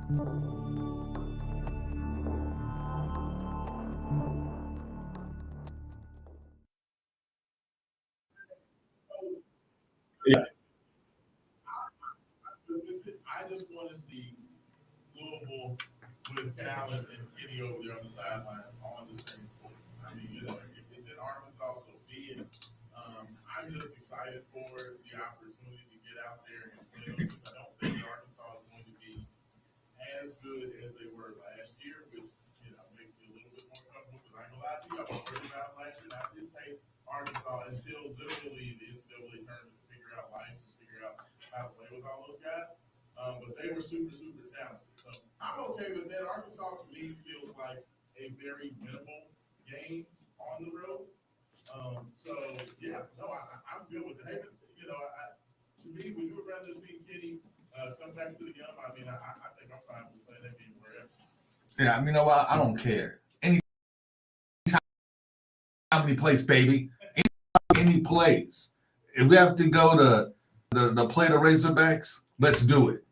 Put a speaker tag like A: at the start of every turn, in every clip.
A: Yeah.
B: I just want to see Louisville with Cal and Kenny over there on the sideline on the same court. I mean, if it's in Arkansas, so be it. I'm just excited for the opportunity to get out there and play those. I don't think Arkansas is going to be as good as they were last year, which makes me a little bit more comfortable because I ain't gonna lie to you, I was worried about last year. And I didn't take Arkansas until literally the NCAA tournament to figure out life and figure out how to play with all those guys. But they were super, super talented. So I'm okay with that. Arkansas to me feels like a very winnable game on the road. I'm good with it. Hey, to me, would you rather see Kenny come back to the game? I mean, I think I'm fine with playing that game wherever.
C: Yeah, I mean, you know what? I don't care. Anytime he plays, baby. Anytime he plays. If we have to go to play the Razorbacks, let's do it.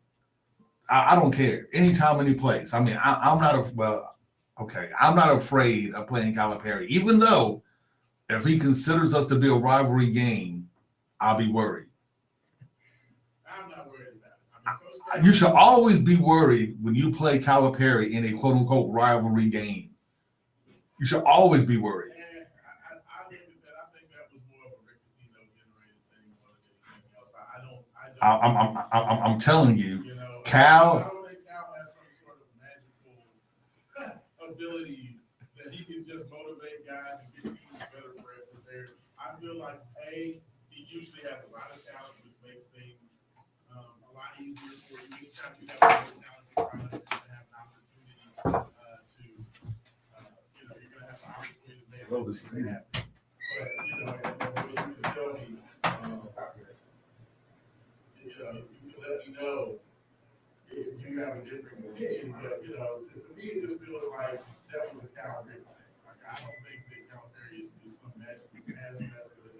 C: I don't care. Anytime he plays. I mean, I'm not I'm not afraid of playing Calipari, even though if he considers us to be a rivalry game, I'll be worried.
B: I'm not worried about it.
C: You should always be worried when you play Calipari in a quote-unquote rivalry game. You should always be worried.
B: I look at that. I think that was more of a Rick Pitino generated thing more than anything else. I don't.
C: I'm telling you,
B: Cal. I don't think Cal has some sort of magical ability that he can just motivate guys and get teams better prepared. I feel like he usually has a lot of talent, which makes things a lot easier for you. Anytime you have a lot of talent in front of you, you're gonna have an opportunity you're gonna have an opportunity to make things happen. But you can tell me, you can let me know if you have a different opinion. But to me, it just feels like that was a Cal Rick thing. Like I don't think that Cal Perry is some magic as that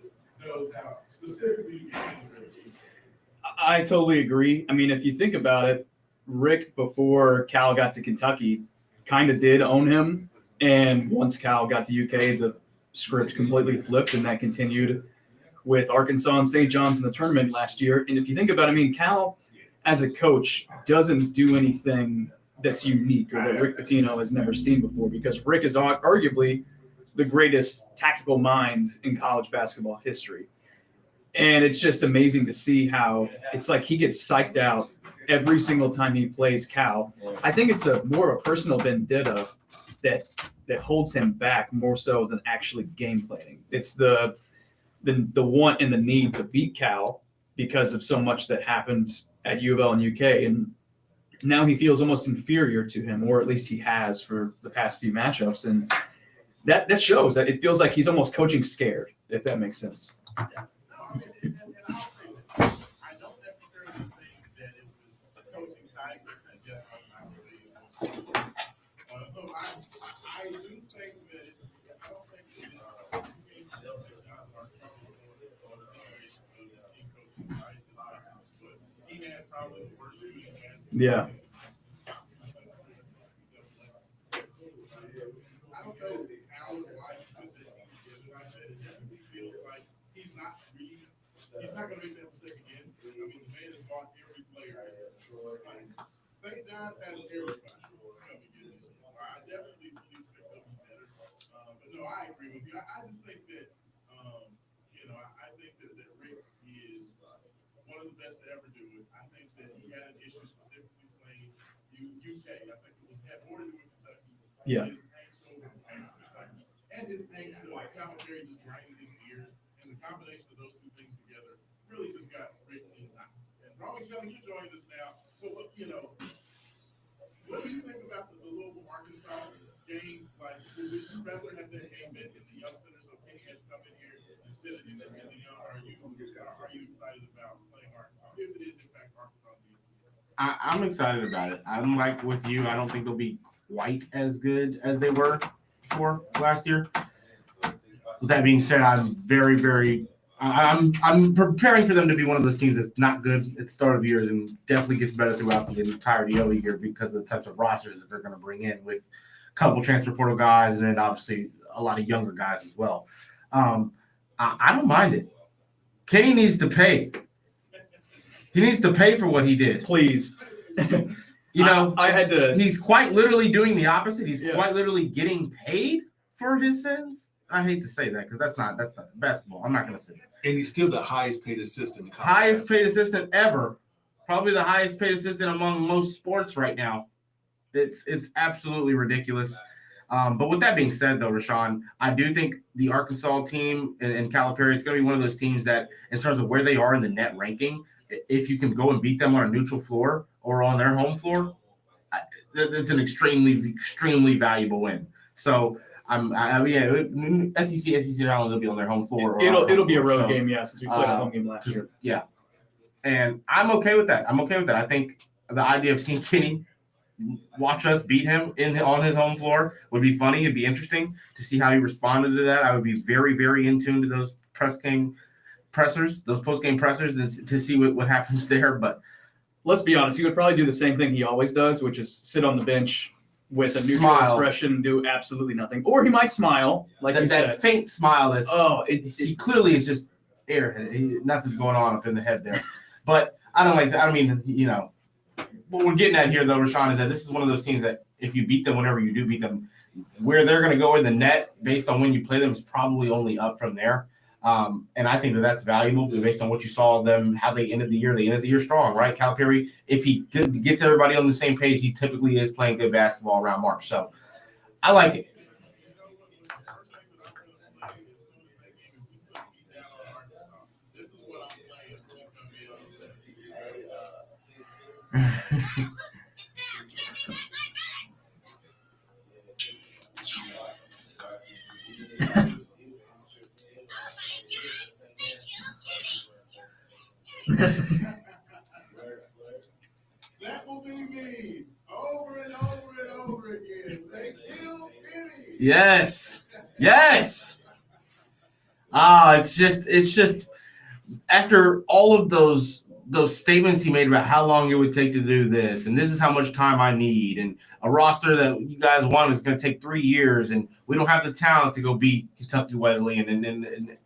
B: just knows how specifically to get teams ready.
A: I totally agree. I mean, if you think about it, Rick, before Cal got to Kentucky, kind of did own him. And once Cal got to UK, the script completely flipped, and that continued with Arkansas and St. John's in the tournament last year. And if you think about it, I mean, Cal, as a coach, doesn't do anything that's unique or that Rick Pitino has never seen before, because Rick is arguably the greatest tactical mind in college basketball history. And it's just amazing to see how it's like he gets psyched out every single time he plays Cal. I think it's more of a personal vendetta that holds him back more so than actually game planning. It's the want and the need to beat Cal because of so much that happened at U of L and UK. And now he feels almost inferior to him, or at least he has for the past few matchups. And that shows that it feels like he's almost coaching scared, if that makes sense.
B: Yeah. I mean, and I'll say this. I don't necessarily think that it was coaching tiger that just was not really. So I do think that I don't think that this guys are trouble or the situation of the team coaching tiger. But he had probably the worst shooting hands.
A: Yeah.
B: I don't know how or why he puts it like that. It definitely feels like he's not going to make that mistake again. I mean, the man has bought every player. St. John's has everybody coming in. I definitely believe they'll be better. But no, I agree with you. I just think that, I think that Rick is one of the best to ever do it. I think that he had an issue specifically playing UK. I think it had more to do with Kentucky.
A: Yeah.
B: And his angst over commentary just grinding his gears. And the combination of those two things together really just got Rick in line. And Roman Kelly, you joined us now. So, what do you think about the Louisville Arkansas game? Like, would you rather have that game been in the young center so Kenny has come in here and sit it in the young? Are you excited about playing Arkansas? If it is, in fact, Arkansas.
D: I'm excited about it. I'm like with you. I don't think they'll be quite as good as they were for last year. With that being said, I'm very, very I'm preparing for them to be one of those teams that's not good at the start of years and definitely gets better throughout the entirety of the year because of the types of rosters that they're going to bring in with a couple transfer portal guys and then obviously a lot of younger guys as well. I don't mind it. Kenny needs to pay. He needs to pay for what he did.
A: Please.
D: You know,
A: I had to.
D: He's quite literally doing the opposite. He's quite literally getting paid for his sins. I hate to say that because that's not basketball. I'm not going to say that.
C: And he's still the highest paid assistant in college
D: highest paid assistant ever. Probably the highest paid assistant among most sports right now. It's absolutely ridiculous. But with that being said, though, Raashaan, I do think the Arkansas team and Calipari is going to be one of those teams that, in terms of where they are in the net ranking, if you can go and beat them on a neutral floor or on their home floor, it's an extremely valuable win. So, SEC Island will be on their home floor.
A: It'll be a road game, since we played a home game last year.
D: Yeah, and I'm okay with that. I think the idea of seeing Kenny watch us beat him on his home floor would be funny. It'd be interesting to see how he responded to that. I would be very, very in tune to those post-game pressers, to see what happens there. But
A: let's be honest, he would probably do the same thing he always does, which is sit on the bench with a neutral expression and do absolutely nothing. Or he might smile, like you said.
D: That faint smile he clearly is just airhead. Nothing's going on up in the head there. But I don't like that. I mean, what we're getting at here, though, Raashaan, is that this is one of those teams that if you beat them, whenever you do beat them, where they're going to go in the net based on when you play them is probably only up from there. And I think that's valuable based on what you saw of them, how they ended the year. They ended the year strong, right? Calipari, if he gets everybody on the same page, he typically is playing good basketball around March. So I like it.
B: That will be me over and over and over again. They kill Kenny.
D: Yes. It's just after all of those statements he made about how long it would take to do this, and this is how much time I need, and a roster that you guys want is going to take 3 years, and we don't have the talent to go beat Kentucky Wesleyan, and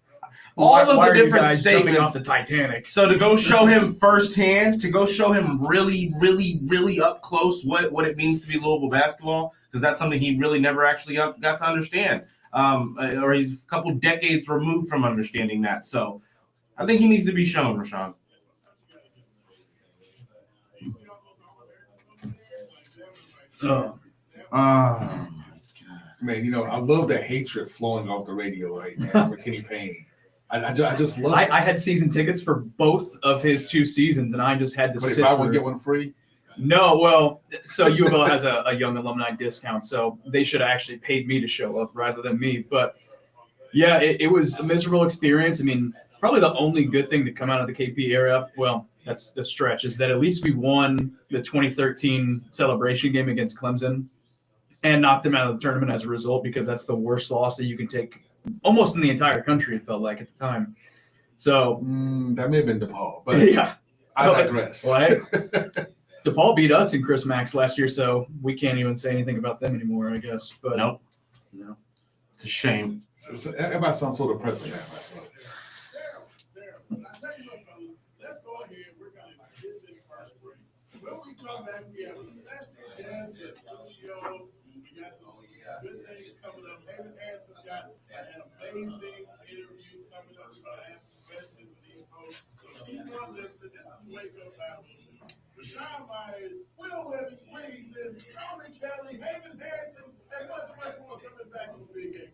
D: all of the different statements
A: off the Titanic.
D: So to go show him firsthand, to go show him really, really, really up close what it means to be Louisville basketball, because that's something he really never actually got to understand, or he's a couple decades removed from understanding that. So I think he needs to be shown, Raashaan.
A: Oh.
C: Man, I love the hatred flowing off the radio right now for Kenny Payne. I just love it.
A: I had season tickets for both of his 2 seasons, and I just had to sit
C: buy one, get one free?
A: No, well, so U of L has a young alumni discount, so they should have actually paid me to show up rather than me. But, yeah, it was a miserable experience. I mean, probably the only good thing to come out of the KP area, well, that's the stretch, is that at least we won the 2013 celebration game against Clemson and knocked them out of the tournament as a result, because that's the worst loss that you can take almost in the entire country, it felt like at the time. So
C: that may have been DePaul, but
A: yeah,
C: I digress.
A: Well, hey, DePaul beat us in Chris Max last year, so we can't even say anything about them anymore, I guess. But
D: nope.
A: No,
D: it's a shame.
C: So everybody sounds so depressing now.
B: Let's go ahead. We're going to get this first break. When we come back, we have a special guest at the show. We got some good things coming up. David Harrison's got an amazing interview coming up. We're going to ask some questions to these folks. So keep on listening. This is Wake Up Bible. Raashaan Myers, Will Wigginton, Tony Kelly, David Harrison, and much more coming back on the Big X.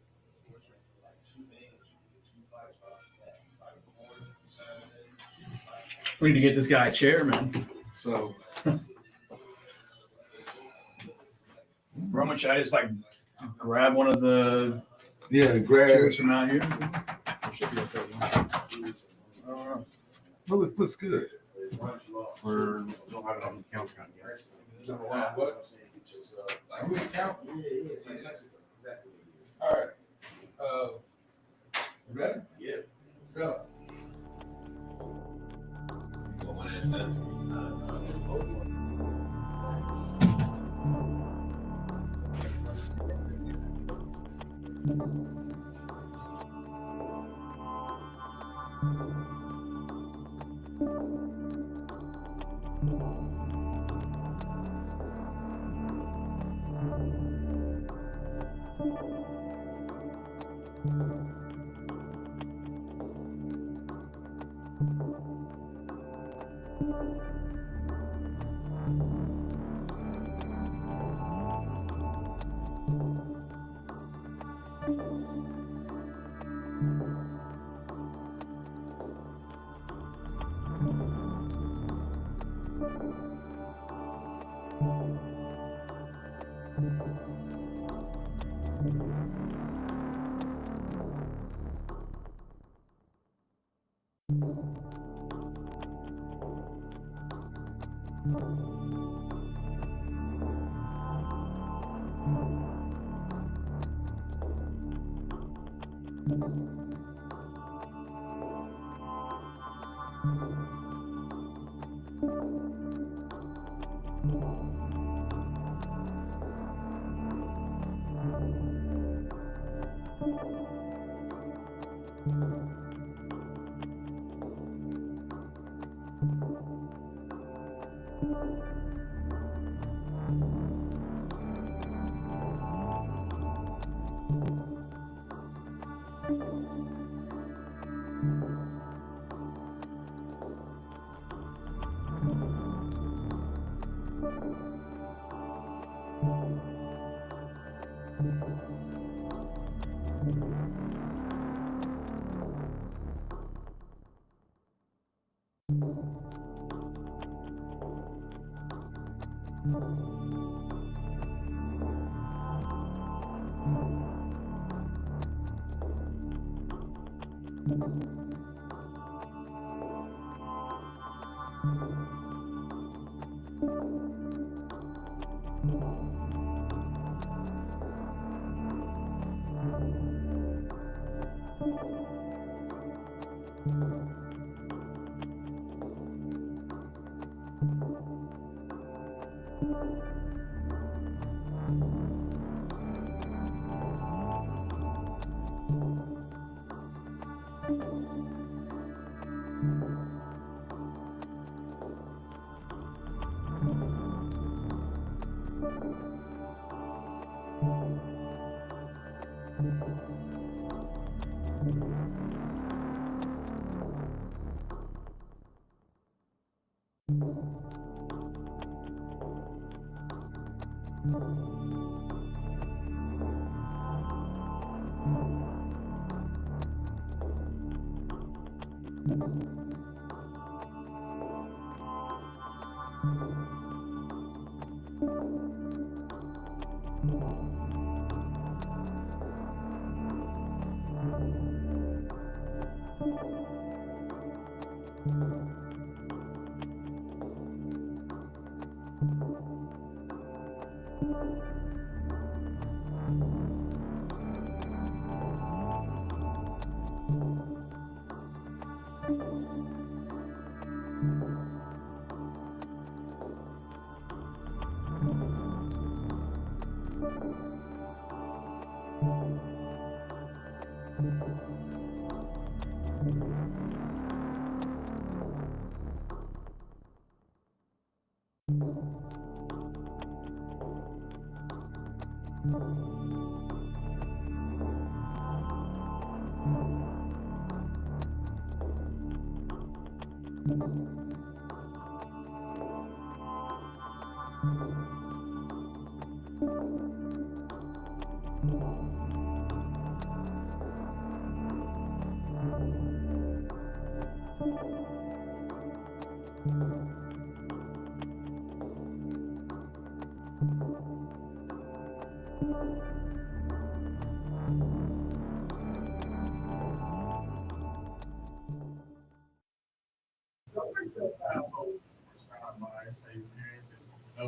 A: we need to get this guy a chair, man.
C: So,
A: Roman, should I just grab one of the
C: grab.
A: chairs from out here?
C: Should be okay. Well, it looks good.
D: We don't have it on the count yet.
C: What? All right. You ready? Yeah. Let's go.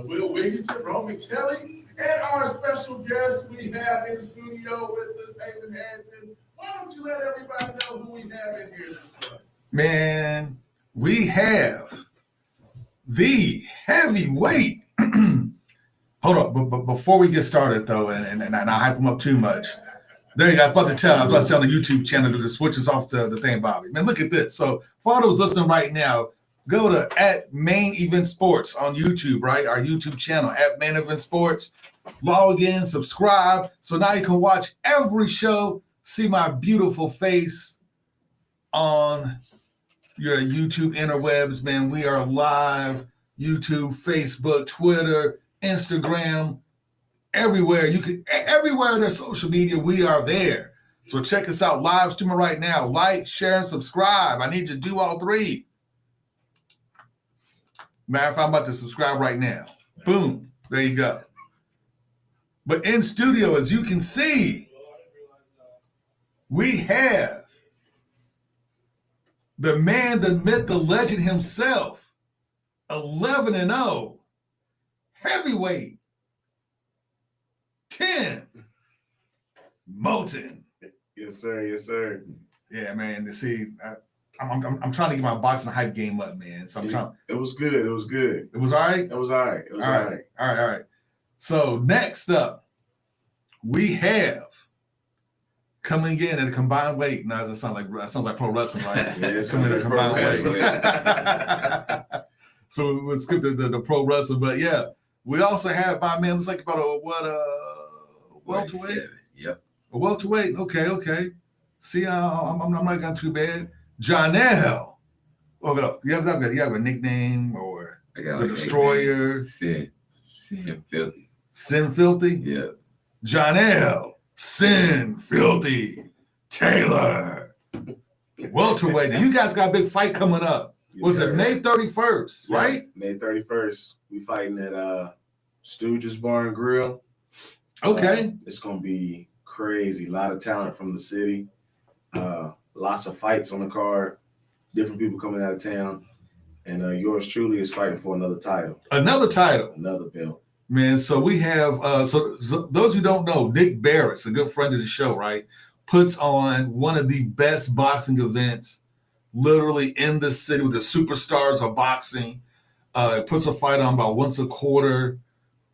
B: Will Wigginton, Roman Kelly, and our special guest we have in studio with us, David Harrington. Why don't you let everybody know who we have in here this morning?
C: Man, we have the heavyweight. Hold up, but before we get started though, and I hype him up too much. There you go. I was about to tell the YouTube channel to switch us off the thing, Bobby. Man, look at this. So for those listening right now, go to @Main Event Sports on YouTube, right? Our YouTube channel @Main Event Sports. Log in, subscribe. So now you can watch every show, see my beautiful face on your YouTube interwebs, man. We are live, YouTube, Facebook, Twitter, Instagram, everywhere. Everywhere there's social media, we are there. So check us out, live streaming right now. Like, share, and subscribe. I need you to do all three. Matter of fact, I'm about to subscribe right now. Boom. There you go. But in studio, as you can see, we have the man, the myth, the legend himself, 11-0, heavyweight, 10, Moulton.
E: Yes, sir. Yes, sir.
C: Yeah, man. To see, I'm trying to get my boxing hype game up, man. So I'm trying.
E: It was good. It was good.
C: It was all right.
E: It was all right. It was all right.
C: All right. So next up, we have coming in at a combined weight. Now that sounds like pro wrestling, right?
E: Yeah, it's
C: coming at a combined
E: wrestling.
C: weight. So we'll skip the pro wrestling, but yeah, we also have my man. Looks like about a welterweight.
E: Yep.
C: A welterweight. Okay. See, I'm not got too bad. Janelle. Oh, you have a nickname or
F: I got
C: the Destroyer?
F: Sin Filthy.
C: Sin Filthy.
F: Yeah.
C: Janelle Sin Filthy Taylor. Welterweight. Now, you guys got a big fight coming up.
E: Yes,
C: Was
E: sir.
C: it May 31st, right?
E: May 31st. We fighting at Stooges Bar and Grill.
C: Okay.
E: It's gonna be crazy. A lot of talent from the city. Lots of fights on the card. Different people coming out of town. And yours truly is fighting for another title,
C: Another title.
E: another belt.
C: Man, so we have, so those who don't know, Nick Barrett's a good friend of the show, right? Puts on one of the best boxing events literally in the city with the superstars of boxing. Puts a fight on about once a quarter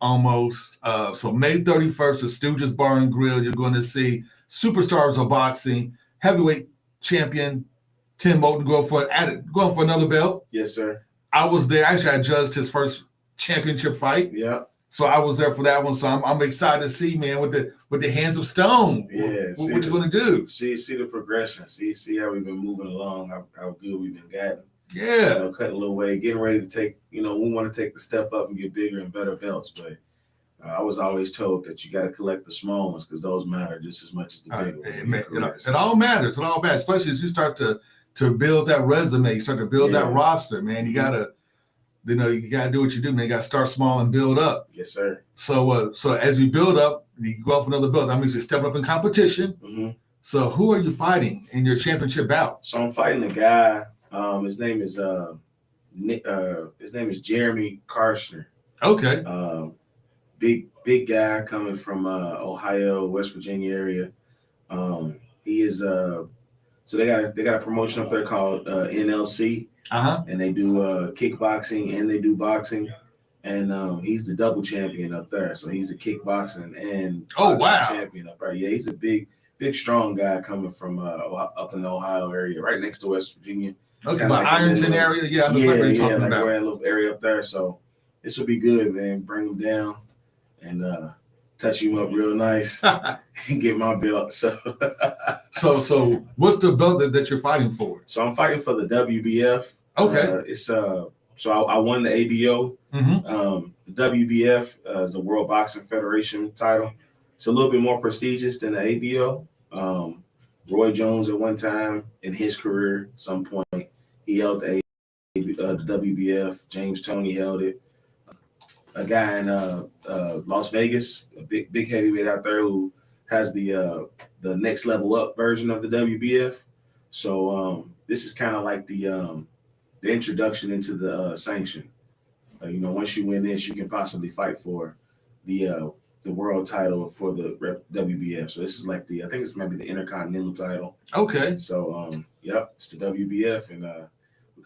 C: almost. So May 31st at Stooges Bar and Grill, you're going to see superstars of boxing, heavyweight champion Tim Moulton going for another belt.
E: Yes, sir.
C: I was there. Actually, I judged his first championship fight.
E: Yeah.
C: So I was there for that one. So I'm excited to see, man, with the hands of stone.
E: Yeah,
C: What you gonna do?
E: See the progression. See how we've been moving along. How good we've been getting.
C: Yeah.
E: Cut a little weight, getting ready to take. We want to take the step up and get bigger and better belts. But I was always told that you got to collect the small ones because those matter just as much as the big ones.
C: It all matters. It all matters, especially as you start to build that resume. You start to build that roster, man. You gotta do what you do, man. You gotta start small and build up.
E: Yes, sir.
C: So as you build up, you go off another belt. That means you're stepping up in competition.
E: Mm-hmm.
C: So who are you fighting in your championship bout?
E: So I'm fighting a guy. His name is Jeremy Karshner.
C: Okay.
E: Big guy coming from Ohio, West Virginia area. He is so they got a promotion up there called NLC. And they do kickboxing and they do boxing. And he's the double champion up there. So he's the kickboxing and champion up there. Yeah, he's a big, strong guy coming from up in the Ohio area, right next to West Virginia.
C: Okay, my Ironton area. Yeah, I know what you're talking about.
E: We're in a little area up there. So this will be good, man. Bring him down and touch him up real nice and get my belt. So what's the belt that you're fighting for? So I'm fighting for the WBF.
C: Okay.
E: So I won the ABO.
C: Mm-hmm.
E: The WBF is the World Boxing Federation title. It's a little bit more prestigious than the ABO. Roy Jones at one time in his career, at some point, he held the WBF. James Toney held it. A guy in Las Vegas, a big heavyweight out there who has the next level up version of the WBF. So this is kind of like the introduction into the sanction. Once you win this, you can possibly fight for the world title for the WBF. So this is like I think it's maybe the Intercontinental title.
C: Okay.
E: So it's the WBF, and we're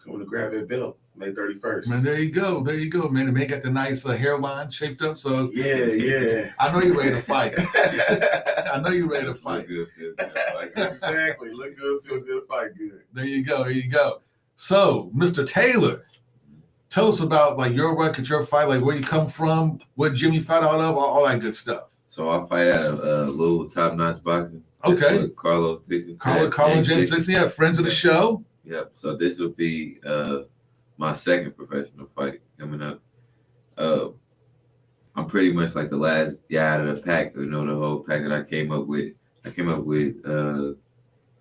E: coming to grab that belt May 31st.
C: Man, there you go, man. The man got the nice hairline shaped up, so
E: Yeah.
C: I know you're ready to fight. I know you're ready to
F: Look
C: fight.
F: good, feel good. Like that.
E: Exactly. Look good, feel good, fight good.
C: There you go. So, Mr. Taylor, tell us about like your record, your fight, like where you come from, what Jimmy fight out of, all that good stuff.
F: So I fight out of Louisville Top Notch Boxing. That's
C: Okay.
F: with Carlos Dixon.
C: Carl James Dixon, yeah, friends of the show.
F: Yep. So this will be my second professional fight coming up. I'm pretty much like the last guy out of the pack. You know, the whole pack that I came up with.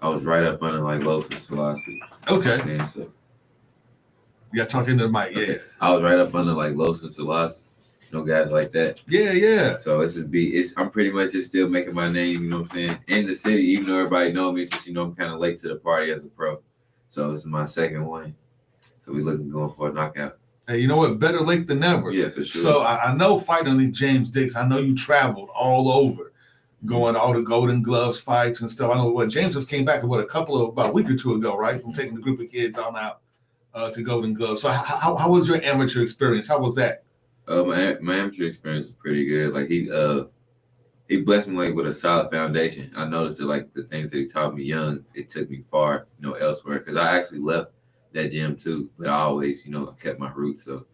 F: I was right up under like Los and Selassie.
C: Okay.
F: And so,
C: You got to talk into the mic. Yeah.
F: okay. I was right up under like Los and Selassie. No guys like that.
C: Yeah.
F: So I'm pretty much just still making my name, you know what I'm saying, in the city, even though everybody know me. It's just, I'm kind of late to the party as a pro. So this is my second one. So we going for a knockout.
C: Hey, you know what? Better late than never.
F: Yeah, for sure.
C: So I know fighting these James Dixon, I know you traveled all over, going to all the Golden Gloves fights and stuff. I know what James just came back about a week or two ago, right? From taking the group of kids on out to Golden Gloves. So how was your amateur experience? How was that?
F: My amateur experience is pretty good. Like he blessed me like with a solid foundation. I noticed that like the things that he taught me young, it took me far, elsewhere. Because I actually left that gym too, but I always, I kept my roots. So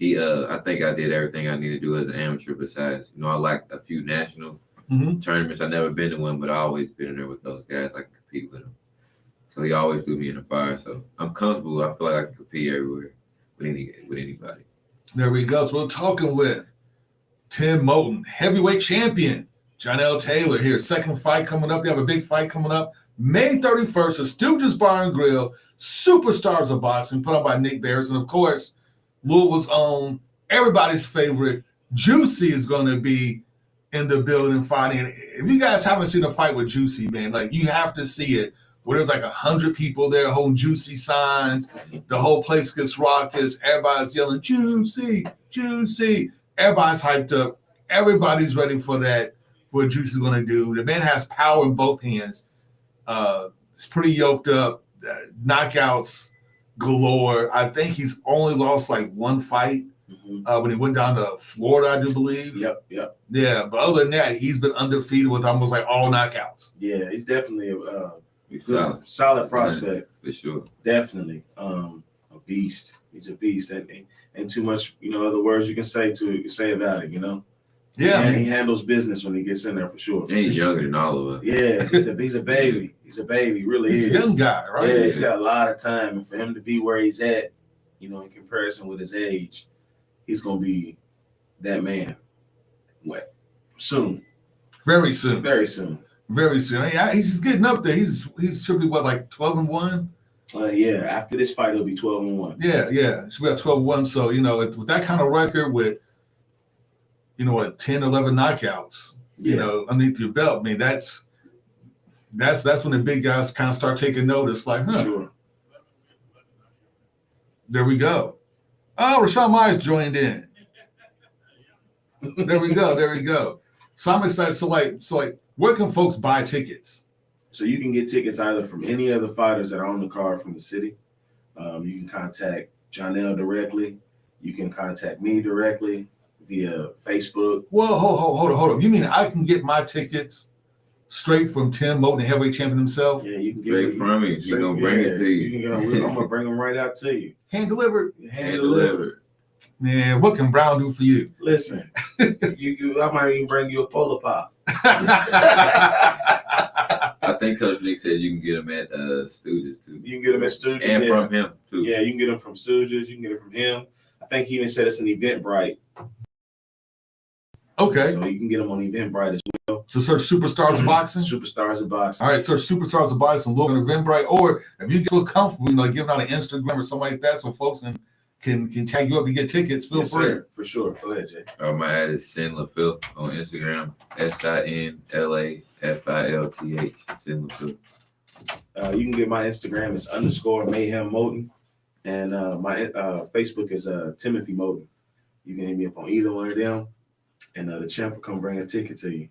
F: I think I did everything I needed to do as an amateur. Besides, I lacked a few national tournaments. I've never been to one, but I always been in there with those guys. I can compete with them. So he always threw me in the fire. So I'm comfortable. I feel like I can compete everywhere with anybody.
C: There we go. So we're talking with Tim Moulton, heavyweight champion. Jonell Taylor here. Second fight coming up. They have a big fight coming up. May 31st, at Stooges Bar and Grill, Superstars of Boxing, put on by Nick Bears. And of course, Louisville's own, everybody's favorite, Juicy is going to be in the building fighting. And if you guys haven't seen a fight with Juicy, man, like you have to see it. Where there's like 100 people there holding Juicy signs. The whole place gets raucous. Everybody's yelling, Juicy, Juicy. Everybody's hyped up. Everybody's ready for that, what Juicy's going to do. The man has power in both hands. He's pretty yoked up. Knockouts galore. I think he's only lost like one fight when he went down to Florida, I do believe.
E: Yep.
C: Yeah, but other than that, he's been undefeated with almost like all knockouts.
E: Yeah, he's definitely a
F: Solid
E: prospect.
F: For sure.
E: Definitely. A beast. He's a beast. And too much, other words you can say about it,
C: Yeah.
E: And he handles business when he gets in there for sure.
F: And he's younger than all of us.
E: Yeah, he's a baby. He's a baby, really
C: He's
E: is.
C: a young guy, right?
E: Yeah, he's got a lot of time. And for him to be where he's at, in comparison with his age, he's going to be that man. What? Soon.
C: Very soon.
E: Very soon.
C: Very soon. Yeah, he's just getting up there. He should be like 12-1?
E: Yeah, after this fight, he'll be 12-1.
C: Yeah. Should be at 12-1. So, with that kind of record with, 10, 11 knockouts, underneath your belt, I mean, that's when the big guys kind of start taking notice, like,
E: Sure.
C: There we go. Oh, Raashaan Myers joined in. There we go. So I'm excited. So like, where can folks buy tickets?
E: So you can get tickets either from any of the fighters that are on the card from the city. You can contact Jonell directly. You can contact me directly via Facebook.
C: Whoa, hold up. You mean I can get my tickets straight from Tim Moulton, the heavyweight champion himself?
E: Yeah, you can get
F: Straight from me. She's going to bring it to you.
E: I'm going to bring them right out to you.
C: Hand delivered?
E: Hand delivered.
C: Man, what can Brown do for you?
E: Listen, I might even bring you a Polar Pop.
F: I think Coach Nick said you can get them at Stooges too.
E: You can get them at Stooges.
F: And from him too.
E: Yeah, you can get them from Stooges. You can get it from him. I think he even said it's an Eventbrite.
C: Okay.
E: So you can get them on Eventbrite as well.
C: So search Superstars of Boxing?
E: Superstars of Boxing.
C: All right, search Superstars of Boxing, look at Eventbrite, or if you feel comfortable, giving out an Instagram or something like that so folks can tag you up to get tickets, feel free.
E: Sir, for sure. Go ahead, Jay.
F: My ad is SinLaFilth on Instagram. SinLaFilth. SinLaFilth.
E: You can get my Instagram. It's _Mayhem Moulton. And my Facebook is Timothy Moulton. You can hit me up on either one of them. And the champ will come bring a ticket to you.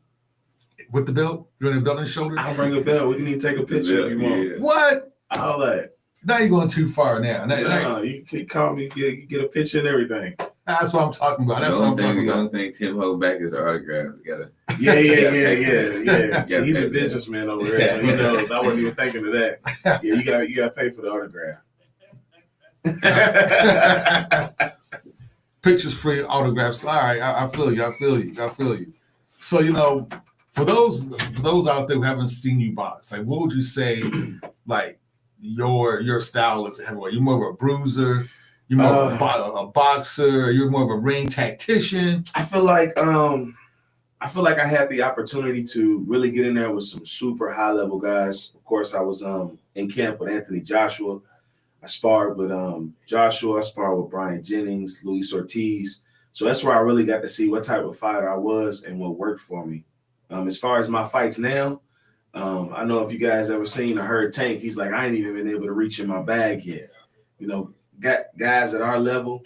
C: With the belt? You want the belt on your shoulder?
E: I'll bring a belt. We can even take a picture if you want.
C: What?
E: All that.
C: Now you're going too far now.
E: No, you can call me, get a picture and everything.
C: That's what I'm talking about. That's
F: the
C: what I'm
F: only
C: talking
F: thing, the
C: about.
F: only thing Tim hold back is the autograph. We gotta.
E: Yeah. See,
F: Yeah,
E: he's a
F: pay for that.
E: businessman over here, so he knows. I wasn't even thinking of that. Yeah, you got to pay for the autograph.
C: Pictures free, autographs. All right, I feel you. I feel you. So for those out there who haven't seen you box, like what would you say, like your style as a heavyweight? You're more of a bruiser. You're more of a boxer. You're more of a ring tactician.
E: I feel like I had the opportunity to really get in there with some super high level guys. Of course, I was in camp with Anthony Joshua. I sparred with Joshua. I sparred with Brian Jennings, Luis Ortiz. So that's where I really got to see what type of fighter I was and what worked for me. As far as my fights now, I know if you guys ever seen or heard Tank, he's like, I ain't even been able to reach in my bag yet. Got guys at our level,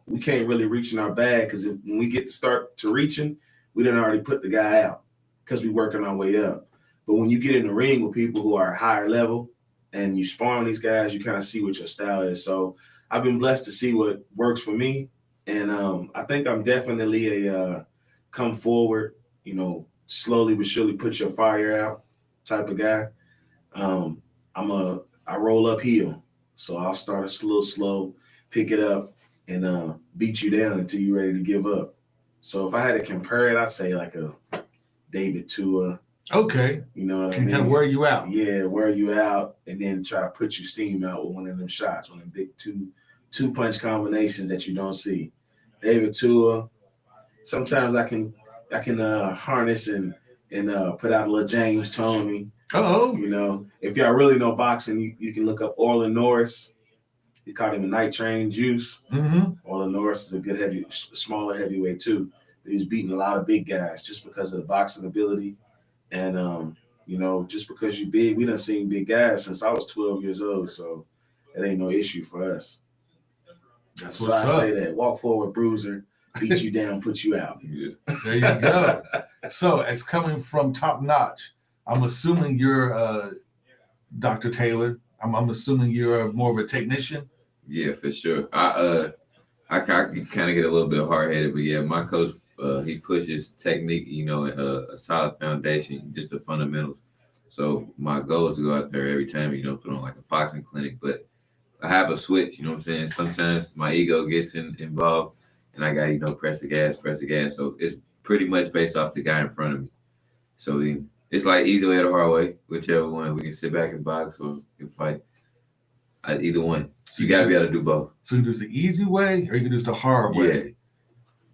E: we can't really reach in our bag because when we get to start to reaching, we done already put the guy out because we working our way up. But when you get in the ring with people who are higher level and you spar on these guys, you kind of see what your style is. So I've been blessed to see what works for me. And I think I'm definitely a come forward, slowly but surely put your fire out type of guy. I roll uphill. So I'll start a little slow, pick it up, and beat you down until you're ready to give up. So if I had to compare it, I'd say like a David Tua.
C: Okay.
E: You know what I
C: Can
E: mean?
C: kind of wear you out.
E: Yeah, wear you out, and then try to put your steam out with one of them shots, one of them big two punch combinations that you don't see. David Tua. Sometimes I can harness and put out a little James Toney.
C: Oh.
E: If y'all really know boxing, you can look up Orlin Norris. He called him a night train juice.
C: Mm-hmm.
E: Orlin Norris is a good smaller heavyweight too. He was beating a lot of big guys just because of the boxing ability. And just because you big, we done seen big guys since I was 12 years old, so it ain't no issue for us.
C: That's
E: so
C: what's
E: I
C: up.
E: say that walk forward, bruiser, beat you down, put you out.
F: Yeah.
C: There you go. So it's coming from Top Notch. I'm assuming you're Dr. Taylor. I'm assuming you're more of a technician.
F: Yeah, for sure. I kind of get a little bit hard headed, but yeah, my coach he pushes technique, and a solid foundation, just the fundamentals. So my goal is to go out there every time, put on like a boxing clinic, but I have a switch, you know what I'm saying? Sometimes my ego gets involved and I got, press the gas. So it's pretty much based off the guy in front of me. So it's like easy way or the hard way, whichever one. We can sit back and box or we can fight. Either one. So you got to be able to do both.
C: So you can do the easy way or you can do the hard way.
F: Yeah.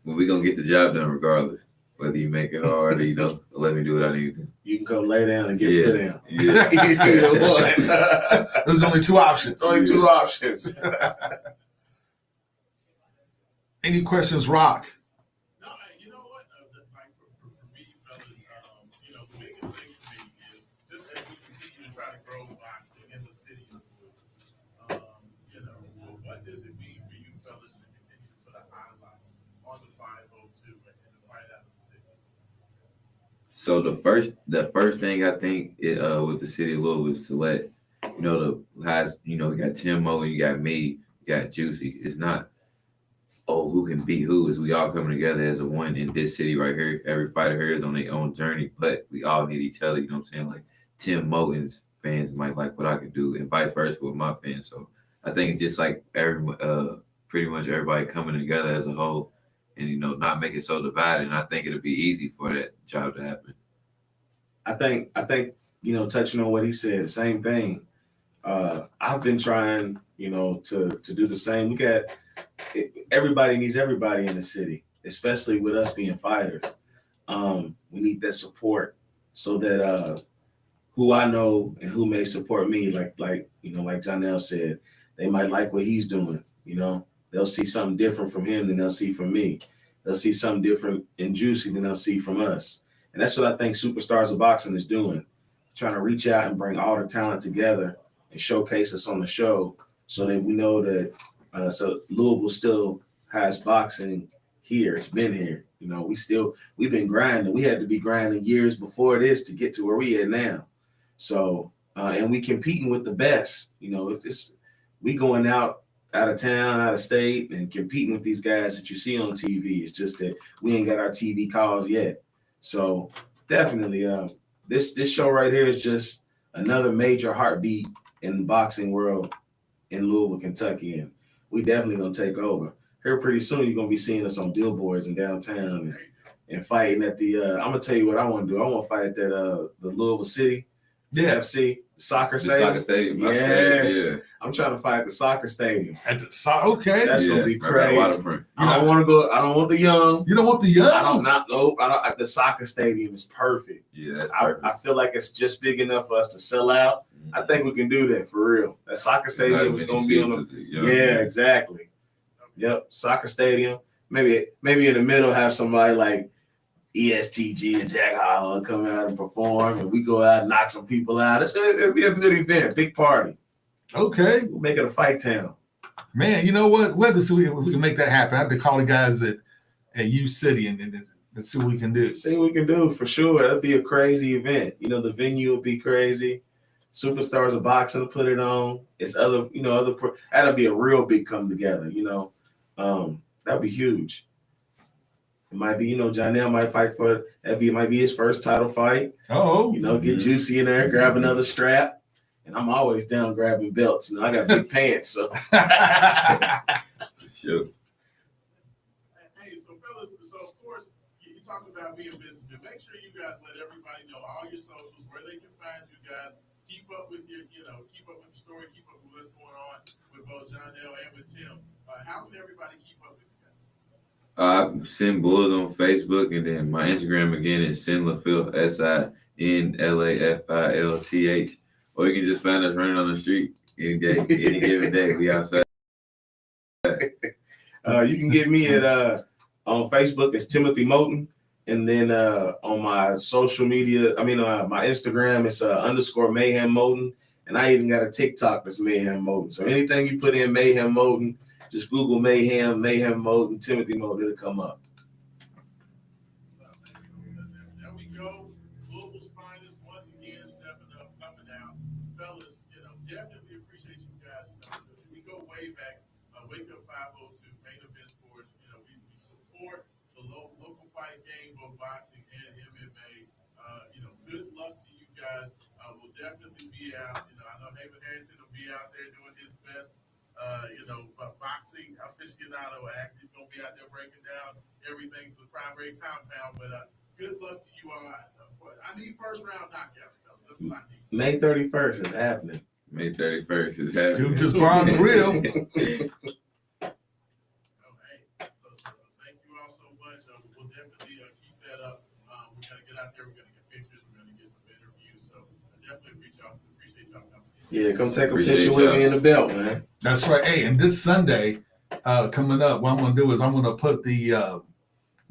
F: But we're going to get the job done regardless. Whether you make it hard or, let me do what I need to do.
E: You can go lay down and get put down.
F: Yeah.
E: Either one.
C: There's only two options.
E: Only two options.
C: Any questions, Rock?
B: No, you know what? Like for me, fellas, the biggest thing for me is just as we continue to try to grow boxing in the city of Louisville, what does it mean for you fellas to continue to put a highlight on the 502 and the fight out of the city?
F: So the first thing I think with the city of Louisville is to let the guys, we got Tim Mo, you got me, you got Juicy. It's not who can beat who, is we all coming together as a one in this city right here. Every fighter here is on their own journey, but we all need each other, you know what I'm saying? Like Tim Moten's fans might like what I could do and vice versa with my fans. So I think it's just like pretty much everybody coming together as a whole and, not make it so divided. And I think it'll be easy for that job to happen.
E: I think, touching on what he said, same thing. I've been trying, to do the same. Everybody needs everybody in the city, especially with us being fighters. We need that support so that who I know and who may support me, like Janelle said, they might like what he's doing. They'll see something different from him than they'll see from me. They'll see something different in Juicy than they'll see from us. And that's what I think Superstars of Boxing is doing, trying to reach out and bring all the talent together and showcase us on the show so that we know that so Louisville still has boxing here. It's been here. We've been grinding. We had to be grinding years before this to get to where we are now. So and we competing with the best. You know, it's just we going out of town, out of state, and competing with these guys that you see on TV. It's just that we ain't got our TV calls yet. So definitely, this show right here is just another major heartbeat in the boxing world in Louisville, Kentucky, and we definitely gonna take over. Here pretty soon, you're gonna be seeing us on billboards in downtown and fighting at the. I'm gonna tell you what I want to do. I want to fight at that the Louisville City FC soccer
F: The
E: stadium.
F: soccer stadium. I
E: Yes,
F: said, yeah.
E: I'm trying to fight at the soccer stadium.
C: At the okay.
E: That's gonna be
F: right by
E: crazy.
F: Waterfront.
E: I don't want to go. I don't want the young.
C: You don't want the young?
E: I don't not. Nope. I don't. The soccer stadium is perfect.
F: Yeah, that's
E: I
F: perfect.
E: feel like it's just big enough for us to sell out. I think we can do that for real. That soccer stadium is going to be on the. Yeah, exactly. Yep, soccer stadium. Maybe in the middle have somebody like ESTG and Jack Holland come out and perform, and we go out and knock some people out. It'll be a good event, big party.
C: Okay.
E: We'll make it a fight town.
C: Man, you know what? We'll see if we can make that happen. I have to call the guys at U City and see what we can do.
E: See what we can do for sure. That'll be a crazy event. You know, the venue will be crazy. Superstars of boxing to put it on. It's other that'll be a real big come together. You know, that'll be huge. It might be, Janelle might fight for that. It might be his first title fight.
C: Oh,
E: Get Juicy in there, grab another strap, and I'm always down grabbing belts. I got big pants, so.
F: Sure.
B: Hey, so fellas, of course, you talk about being businessmen. Make sure you guys let everybody know all your socials, where they can find you guys. Keep up with keep up with the story, keep up with what's going on with both Janelle and with Tim. How can everybody keep up with you guys?
F: Sin Bulls on Facebook, and then my Instagram again is Sinlafilth, SINLAFILTH. Or you can just find us running on the street any day, any given day. We outside.
E: You can get me at on Facebook it's Timothy Moten, and then on my social media, my Instagram it's _ Mayhem Moten, and I even got a TikTok that's Mayhem Moten. So anything you put in Mayhem Moten, just Google Mayhem Moten, Timothy Moten, it'll come up.
B: There we go. Louisville's finest once again stepping up, coming out. Fellas, definitely appreciate you guys. We go way back. Wake Up 502, Main Event Sports. We support the local fight game, both boxing and MMA. Good luck to you guys. We'll definitely be out. I know Haven Harrington will be out there doing his best. Boxing aficionado act. He's gonna be out there breaking down everything's the primary compound. But good luck to you all. I need first round knockouts, fellas. That's what I need.
E: May 31st is happening.
F: May 31st is happening.
C: Stu just brought the grill.
B: So, thank you all so much. We'll definitely keep that up. We're gonna get out there. We're gonna get pictures. We're gonna get some interviews. So definitely appreciate y'all coming in.
E: Yeah, come take a
F: Appreciate
E: picture
F: y'all.
E: with me in the belt, man.
C: That's right. Hey, and this Sunday coming up, what I'm going to do is I'm going to put the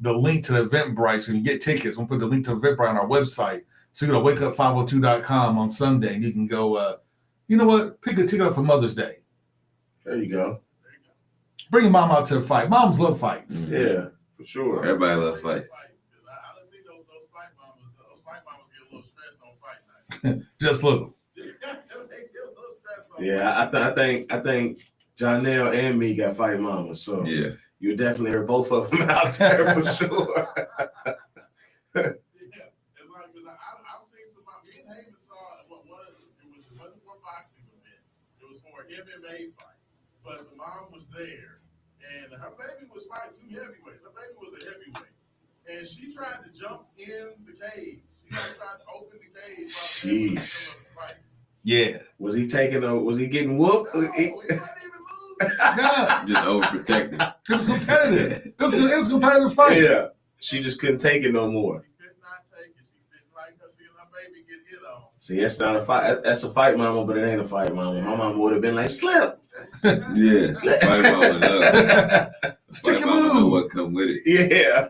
C: link to the Eventbrite. So you get tickets. I'm going to put the link to Eventbrite on our website. So you're going to wakeup502.com on Sunday, and you can go, you know what, pick a ticket up for Mother's Day.
E: There you go.
C: Bring your mom out to a fight. Moms love fights.
F: Mhm.
E: Yeah, for sure.
F: Everybody love fights.
B: I done seen those fight mamas. Those fight mamas get a little stressed on fight night.
C: Just look.
B: They get a little stressed on
E: Yeah, I think Janelle and me got fight mamas, so
F: Yeah.
E: you definitely heard both of them out there for sure.
B: Yeah, as long as I've seen some. Me and Haven saw one of them. It wasn't for a boxing event. It was for an MMA fight. But the mom was there, and her baby was fighting two heavyweights. Her baby was a heavyweight, and she tried to jump in the cage. She tried to open the cage.
E: Jeez.
C: Yeah.
E: Was he getting whooped?
B: No, he wasn't even losing.
C: Yeah.
F: Just overprotected.
C: It was competitive. It was a competitive fight.
E: Yeah. She just couldn't take it no more.
B: She could not take it. She didn't like her seeing her baby get hit on.
E: See, that's not a fight. That's a fight mama, but it ain't a fight mama. My mama would have been like, slip.
F: Yeah. Fight mama know.
C: Stick
F: Fight
C: your
F: mama know
C: move.
F: what come with it.
E: Yeah.
B: I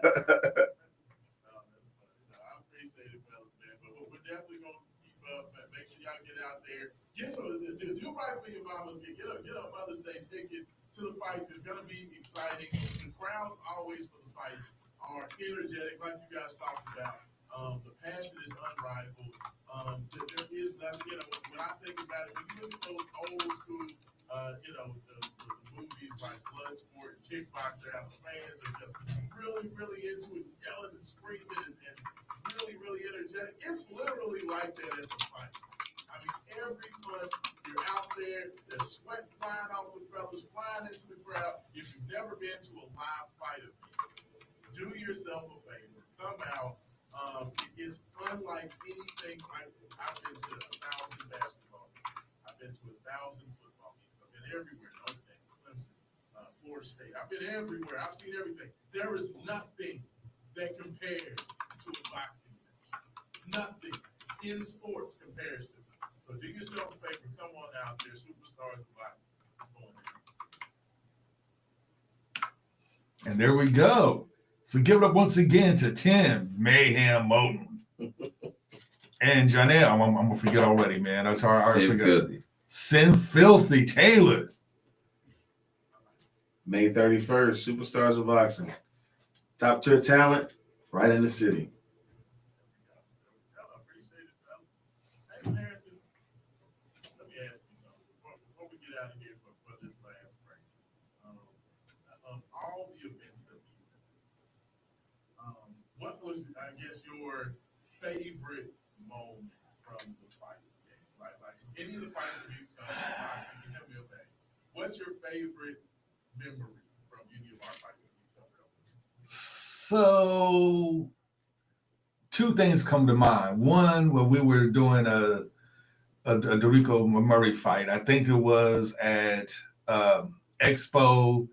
B: appreciate it, fellas, man. But we're definitely gonna keep up. Make sure y'all get out there. Do right for your mamas. Get a Mother's Day ticket to the fights. It's gonna be exciting. The crowds always for the fights are energetic, like you guys talked about. The passion is unrivaled. There is nothing. When I about it, when you look at those old school, the movies like Bloodsport and Kickboxer, how the fans are just really, really into it, yelling and screaming and really, really energetic. It's literally like that at the fight. I mean, every punch, you're out there, there's sweat flying off the fellas, flying into the crowd. If you've never been to a live fight event, do yourself a favor. Come out. It's unlike anything. I've been to 1,000 basketball games. I've been to 1,000 football games. I've been everywhere. Notre Dame, Clemson, Florida State. I've been everywhere. I've seen everything. There is nothing that compares to a boxing match. Nothing in sports compares to it. So do yourself a favor. Come on out there. Superstars of boxing. It's going down.
C: And there we go. So give it up once again to Tim Mayhem Moten. And Janelle, I'm gonna forget already, man. That's hard. I already
F: Sin
C: forgot.
F: Filthy.
C: Sin Filthy Taylor.
E: May 31st, Superstars of Boxing. Top tier talent, right in the city.
B: I appreciate it, fellas. Hey, Harrington, let me ask you something before we get out of here for this last break. Of all the events that we've been to, what was, I guess, your favorite moment from the fight game? Like any of the fights that we've come to boxing, you hit me up at. What's your favorite memory from any of our fights that we've covered up?
C: So two things come to mind. One, when we were doing a Dorico Murray fight, I think it was at Expo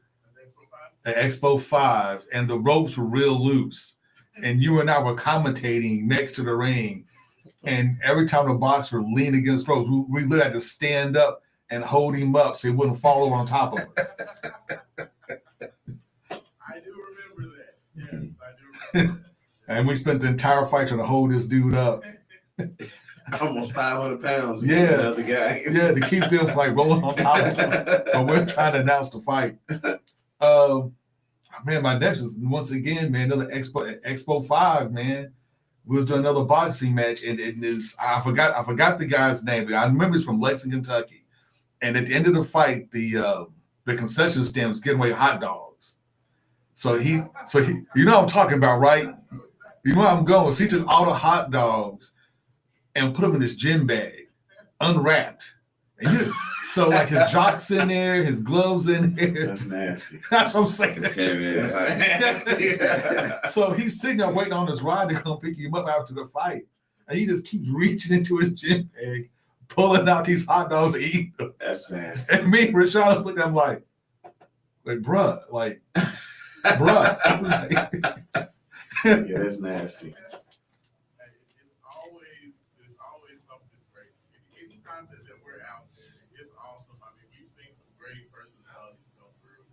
C: 5, and the ropes were real loose. And you and I were commentating next to the ring. And every time the boxer leaned against the ropes, we literally had to stand up and hold him up so he wouldn't fall over on top of us.
B: I do remember that. Yes, I do remember that.
C: And we spent the entire fight trying to hold this dude up.
E: Almost 500 pounds.
C: Yeah.
E: The other guy.
C: Yeah, to keep them from like rolling on top of us. But we're trying to announce the fight. Man, my next was once again, man, another Expo 5, man. We was doing another boxing match, and it is I forgot the guy's name, but I remember it's from Lexington, Kentucky. And at the end of the fight, the concession stand was giving away hot dogs. So he, you know what I'm talking about, right? You know where I'm going. So he took all the hot dogs and put them in this gym bag, unwrapped. And so like his jocks in there, his gloves in there.
E: That's nasty.
C: That's what I'm saying.
E: Yeah.
C: So he's sitting there waiting on his ride to come pick him up after the fight. And he just keeps reaching into his gym bag, pulling out these hot dogs and eating them.
E: That's nasty.
C: And me and Raashaan was looking at him like, bruh.
E: Yeah, that's nasty.
B: It's always something great. Anytime that we're out there, it's awesome. I mean, we've seen some great personalities come through.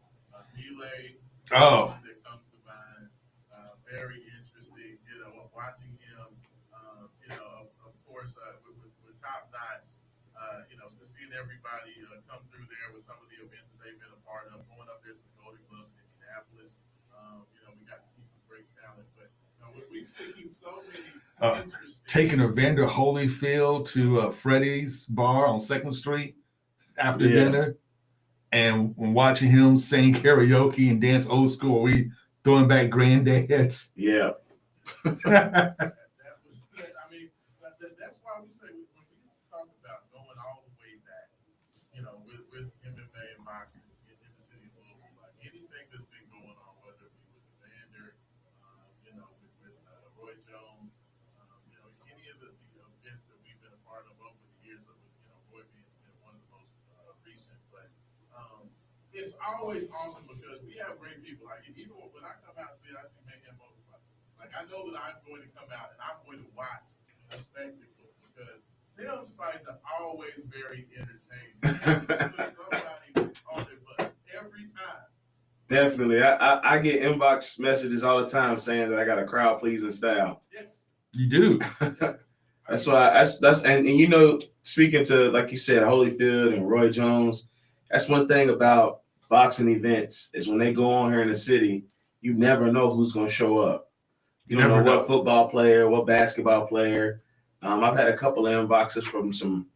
B: Delay,
C: Oh.
B: that comes to mind. Very interesting. Watching him. Of course, with Top Notch. Seeing everybody come through there with some of the events that they've been a part of. Going up there to the Golden Gloves in Indianapolis. We got to see some great talent, but we've seen so many interesting.
C: Taking Evander Holyfield to Freddie's bar on 2nd Street after dinner and watching him sing karaoke and dance old school. We throwing back granddads.
E: Yeah.
B: That was good. I mean, that's why we say when we talk about going all the way back, with MMA and boxing in the city of Louisville, like anything that's been going on, whether it be with Evander, with Roy Jones, any of the events that we've been a part of over the years, of Roy being one of the most recent, but it's always awesome because we have great people. Like even when I come out and see Mayhem Motorcycle, like I know that I'm going to come out and I'm going to watch a spectacle because Tim's fights are always very entertaining. Put somebody on it, but every time.
E: Definitely. I get inbox messages all the time saying that I got a crowd pleasing style.
B: Yes.
C: You do.
B: Yes.
E: That's why and speaking to, like you said, Holyfield and Roy Jones, that's one thing about boxing events is when they go on here in the city, you never know who's going to show up. You don't know what football player, what basketball player. I've had a couple of inboxes from some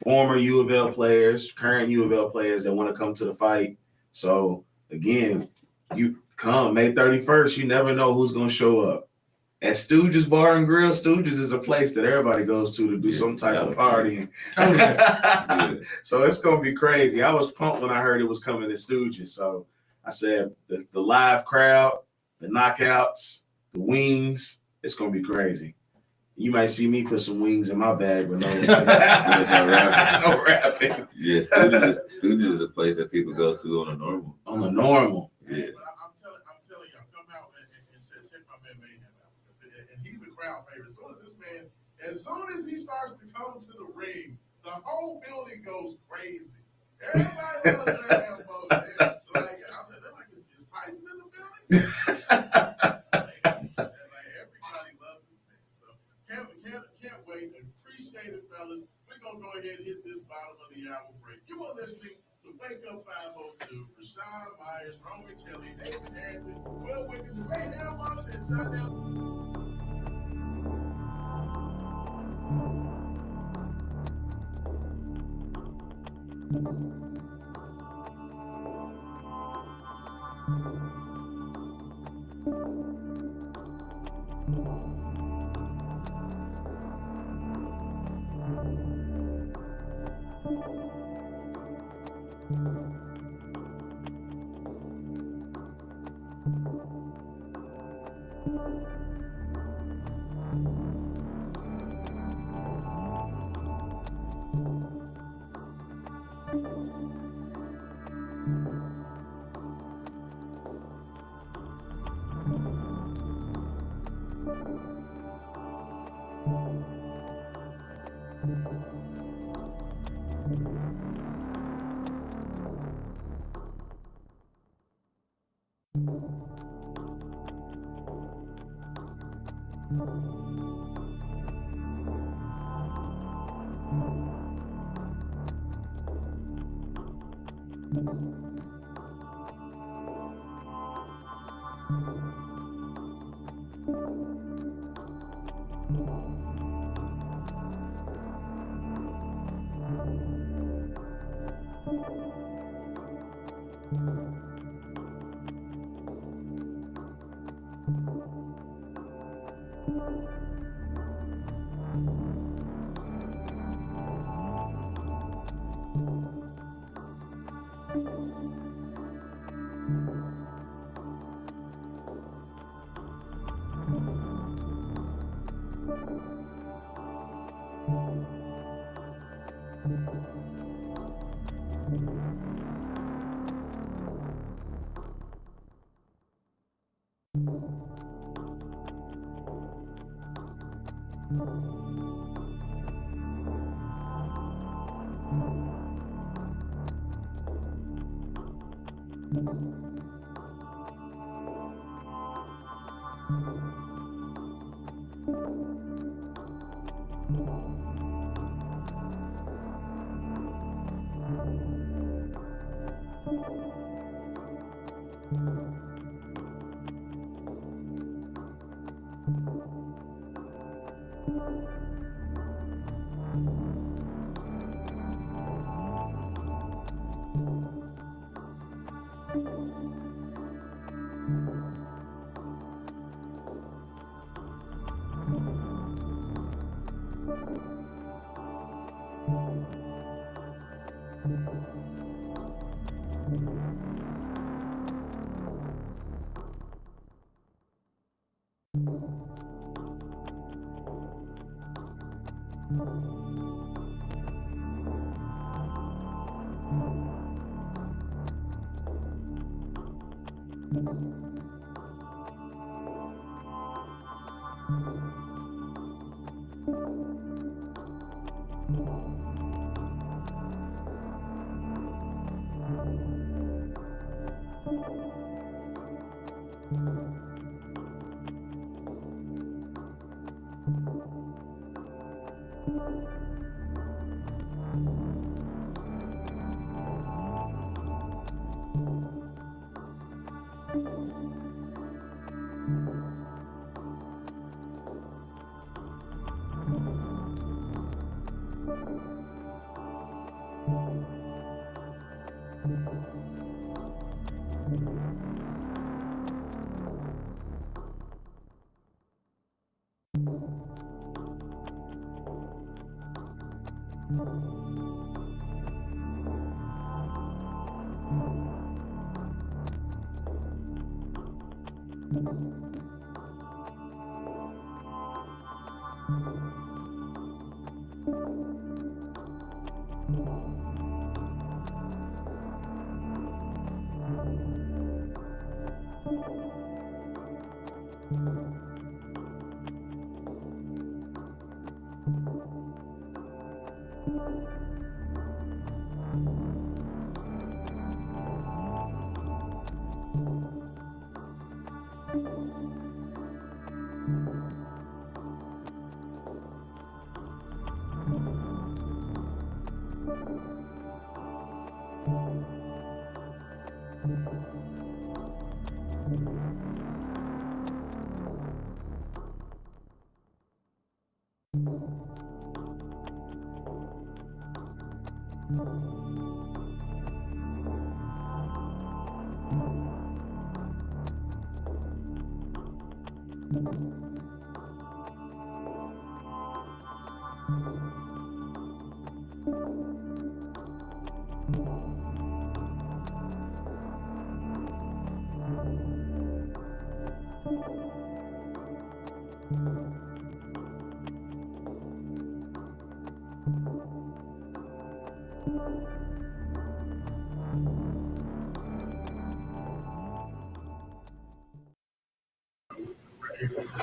E: former U of L players, current U of L players that want to come to the fight. So again, you come May 31st, you never know who's gonna show up. At Stooges Bar and Grill, Stooges is a place that everybody goes to do some type of partying. So it's gonna be crazy. I was pumped when I heard it was coming to Stooges. So I said the live crowd, the knockouts, the wings, it's gonna be crazy. You might see me put some wings in my bag, but no rapping.
F: Yeah, Stooges is a place that people go to on a normal.
E: On a normal.
F: Yeah.
B: But I'm telling y'all, come out and check my man Mayhem out. And he's a crowd favorite. As soon as he starts to come to the ring, the whole building goes crazy. Everybody loves Mayhem Bo. They're like, is Tyson in the building? Everybody loves this man. So can't wait. Appreciate it, fellas. We're gonna go ahead and hit this bottom of the hour break. You are listening to Wake Up 502. Raashaan Myers, Roman Kelly, Nathan Harrington, Will Wigginton, Ray Nelmo, and John Nelson.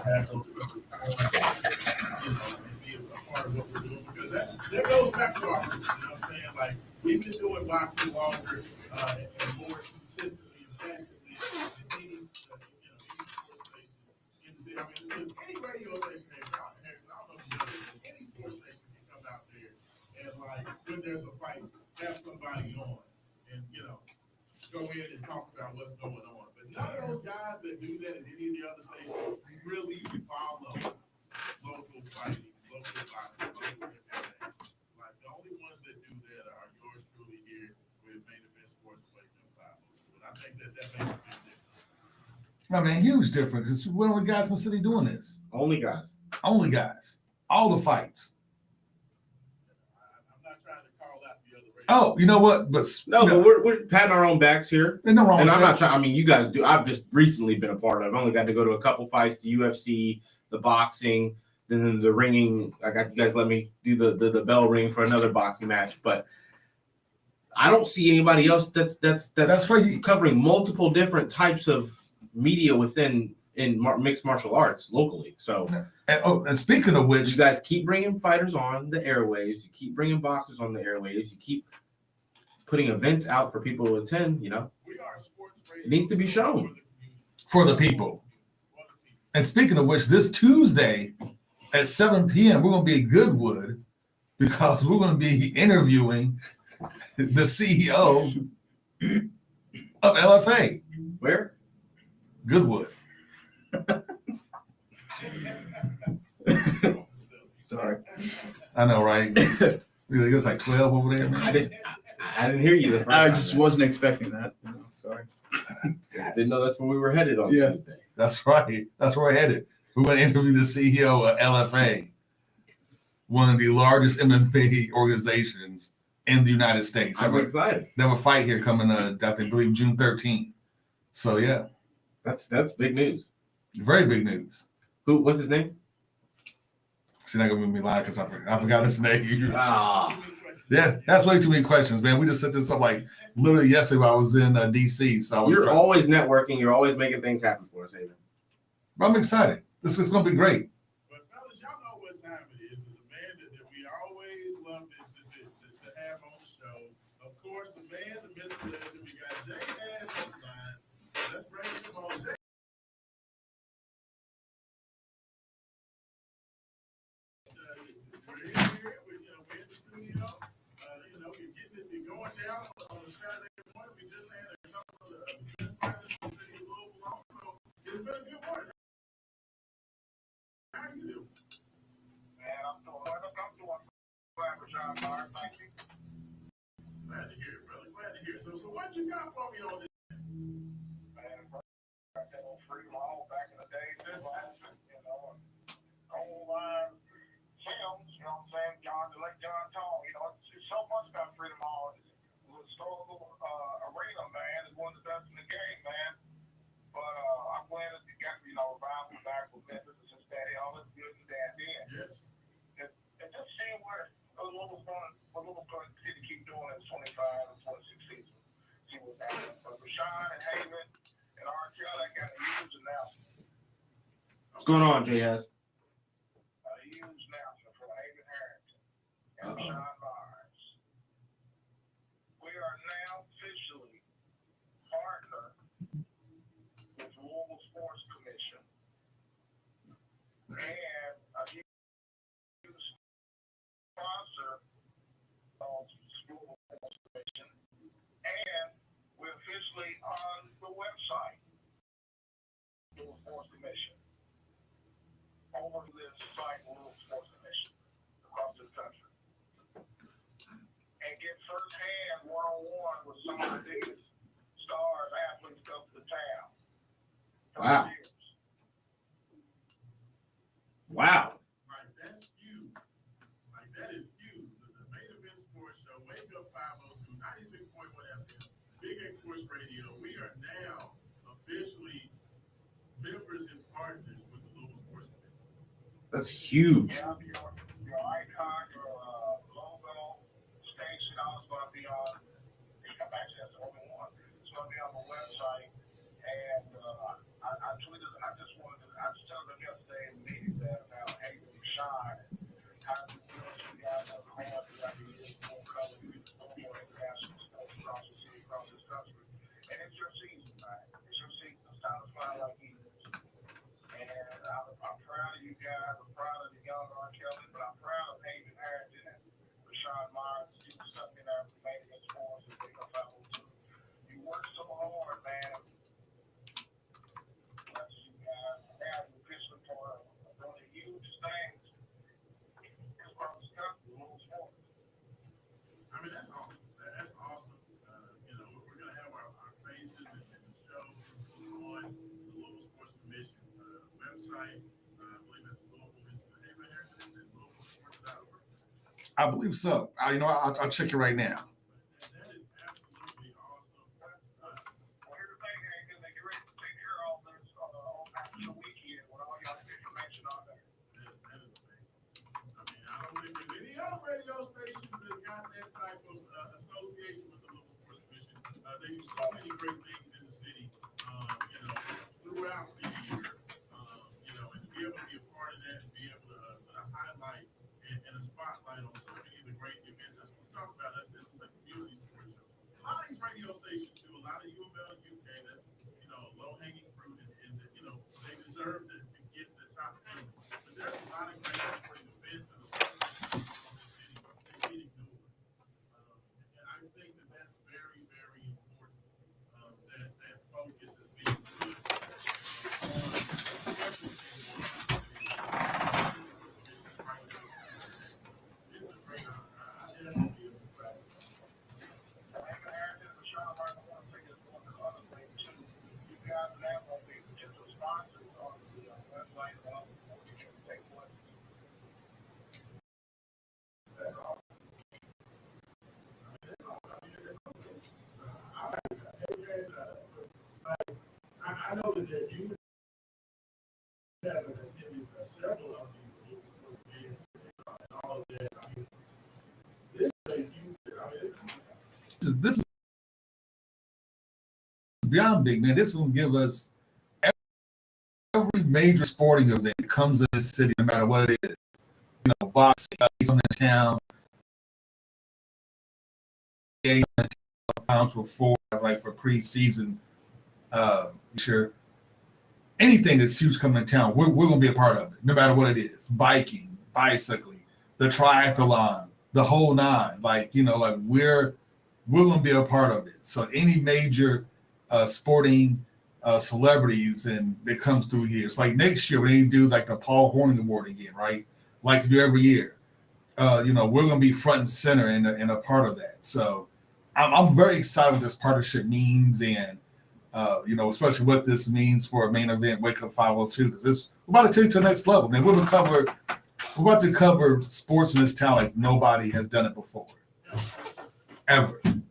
B: Have those and be a part of what we're doing because that goes back to our roots. You know what I'm saying? Like we've been doing boxing longer and more consistently and passionately than any sports station in the city. I mean, any radio station in Harrison, I don't know if you know this, any sports station can come out there and like when there's a fight, have somebody on and go in and talk about what's going on. But none of those guys that do that at any of the other stations really follow local fighting, local boxing, local MMA. Like the only ones that do that are yours truly here with Main Event Sports Awakening 502. And I think that makes a big difference.
C: I mean, huge difference because we're the only guys in the city doing this.
D: Only guys.
C: Only guys. All the fights.
B: I'm not trying to call out the other radio.
C: Oh, you know what? But
D: we're patting our own backs here.
C: there's no wrong
D: And
C: with
D: I'm
C: that.
D: not trying. I mean, you guys do. I've just recently been a part of. I've only got to go to a couple fights, the UFC, the boxing, then the ringing. I got you guys let me do the bell ring for another boxing match, but I don't see anybody else that's
C: right.
D: covering multiple different types of media mixed martial arts locally. So,
C: And speaking of which,
D: you guys keep bringing fighters on the airwaves. You keep bringing boxers on the airwaves. You keep putting events out for people to attend.
B: We are a sports radio.
D: It needs to be shown
C: for the people. And speaking of which, this Tuesday at 7 p.m., we're going to be at Goodwood because we're going to be interviewing the CEO of LFA.
D: Where?
C: Goodwood.
D: Sorry.
C: I know, right? It was like 12 over there, man.
D: I didn't hear you the first
A: I
D: time,
A: just
D: man.
A: wasn't expecting that. Sorry.
D: I didn't know that's where we were headed on
A: Yeah.
D: Tuesday.
C: That's right. That's where we're headed. We're going to interview the CEO of LFA, one of the largest MMA organizations in the United States.
D: I'm excited.
C: They have a fight here coming, I believe, June 13th. So, yeah,
D: That's big news.
C: very big news.
D: What's his name?
C: See, not going to make me lie because I forgot his name.
D: Ah,
C: Yeah, that's way too many questions, man. We just set this up like literally yesterday while I was in D.C. So I was
D: you're always networking. You're always making things happen for us, Aiden.
C: I'm excited. This is going to be great.
B: But fellas, y'all know what time it is. The man that we always love to have on the show. Of course, the man, the myth, the legend. We got Jay Ass on the line. Let's bring him on. Jay. We're here. We're in the studio. You're going down on a Saturday morning. We just had a couple of guest fighters in the city of Louisville also. It's been a good morning. How you doing? Man, I'm doing well. I'm doing well, Raashaan. Thank you. Glad to hear it, brother. Glad to hear it. So what you got for me on this? Man, I got on free long back in the day. Old films, you know what I'm saying? Late John Tone,
D: going on, Jazz?
G: A huge announcement from Haven Harrington and Raashaan Myers. We are now officially partnered with Louisville Sports Commission and a huge sponsor of Louisville Sports Commission, and we're officially on the website, Louisville Sports Commission. Over this site, Louisville Sports Commission, across the country, and get firsthand one-on-one with some of the biggest stars, athletes of the town.
D: Wow. Wow.
B: Like, that's huge. Like, that is huge. The Main Event Sports Show, Wake Up 502, 96.1 FM, Big X Sports Radio. We are now officially members and partners with the Louisville Sports Commission.
D: That's huge.
G: Yeah, your icon, your logo, station, all is going to be on. Actually, that's the only one. It's going to be on the website. And I tweeted. I just told them yesterday in the meeting that about Haven Raashaan, how to do you guys have called the ideas for covering more international sports across the city, across this country. And it's your season, man. It's your season. It's time to fly like eagles. And I'm proud of you guys. I'm proud of the young R. Kelly, but I'm proud of Haven Harrington and Raashaan Myers. You stuck in there for Main Event Sports and Big Up 502. You worked so hard, man. Bless you guys. Now you're officially part of one of the huge things across the country, Louisville sports.
B: I mean, that's awesome. That's awesome. You know, we're going to have our faces and the show on the Louisville Sports Commission website. I believe it's Louisville. It's Haven Harrington and LouisvilleSports.org.
C: I believe so. I'll check it right now.
B: That is absolutely awesome.
G: Well, here's the thing, Hagen, they get ready to take care of all this after the weekend with all y'all information on there.
B: That is amazing. I mean, I don't think there's any other radio stations that's got that type of association with the Louisville Sports Commission. They do so many great things in the city, you know, throughout the year. You know, and to be able to be a part of that and be able to put a highlight and a spotlight on so many of the great events. That's what we talk about. This is a community sports show. A lot of these radio stations do, a lot of UML and UK, that's, you know, low-hanging fruit, and you know, they deserve to get the top thing. But there's a lot of great sporting events and a lot of things in the city that get ignored. And I think that that's very, very important, that focus is being put on everything. It's a great honor. I definitely feel proud.
G: Haven Harrington, Raashaan Myers, I want to take this one to the other thing too. You guys now going to be potential sponsors on the website and all the take place.
B: That's awesome. I know that you have attended several of these sports events and all of that. I mean, this is a huge. I mean,
C: This is beyond big, man. This will give us every major sporting event that comes in the city, no matter what it is. You know, boxing, on the town, times before, like for preseason. Sure. Anything that's huge coming to town, we're going to be a part of it, no matter what it is. Biking, bicycling, the triathlon, the whole nine. Like, you know, like we're going to be a part of it. So any major sporting celebrities and that comes through here. It's like next year when they do like the Paul Horn Award again, right? Like to do every year. You know, we're going to be front and center and a part of that. So I'm very excited what this partnership means, and you know, especially what this means for a main event, Wake Up 502, because we're about to take it to the next level. Man, we're about to cover sports in this town like nobody has done it before, ever.
G: Haven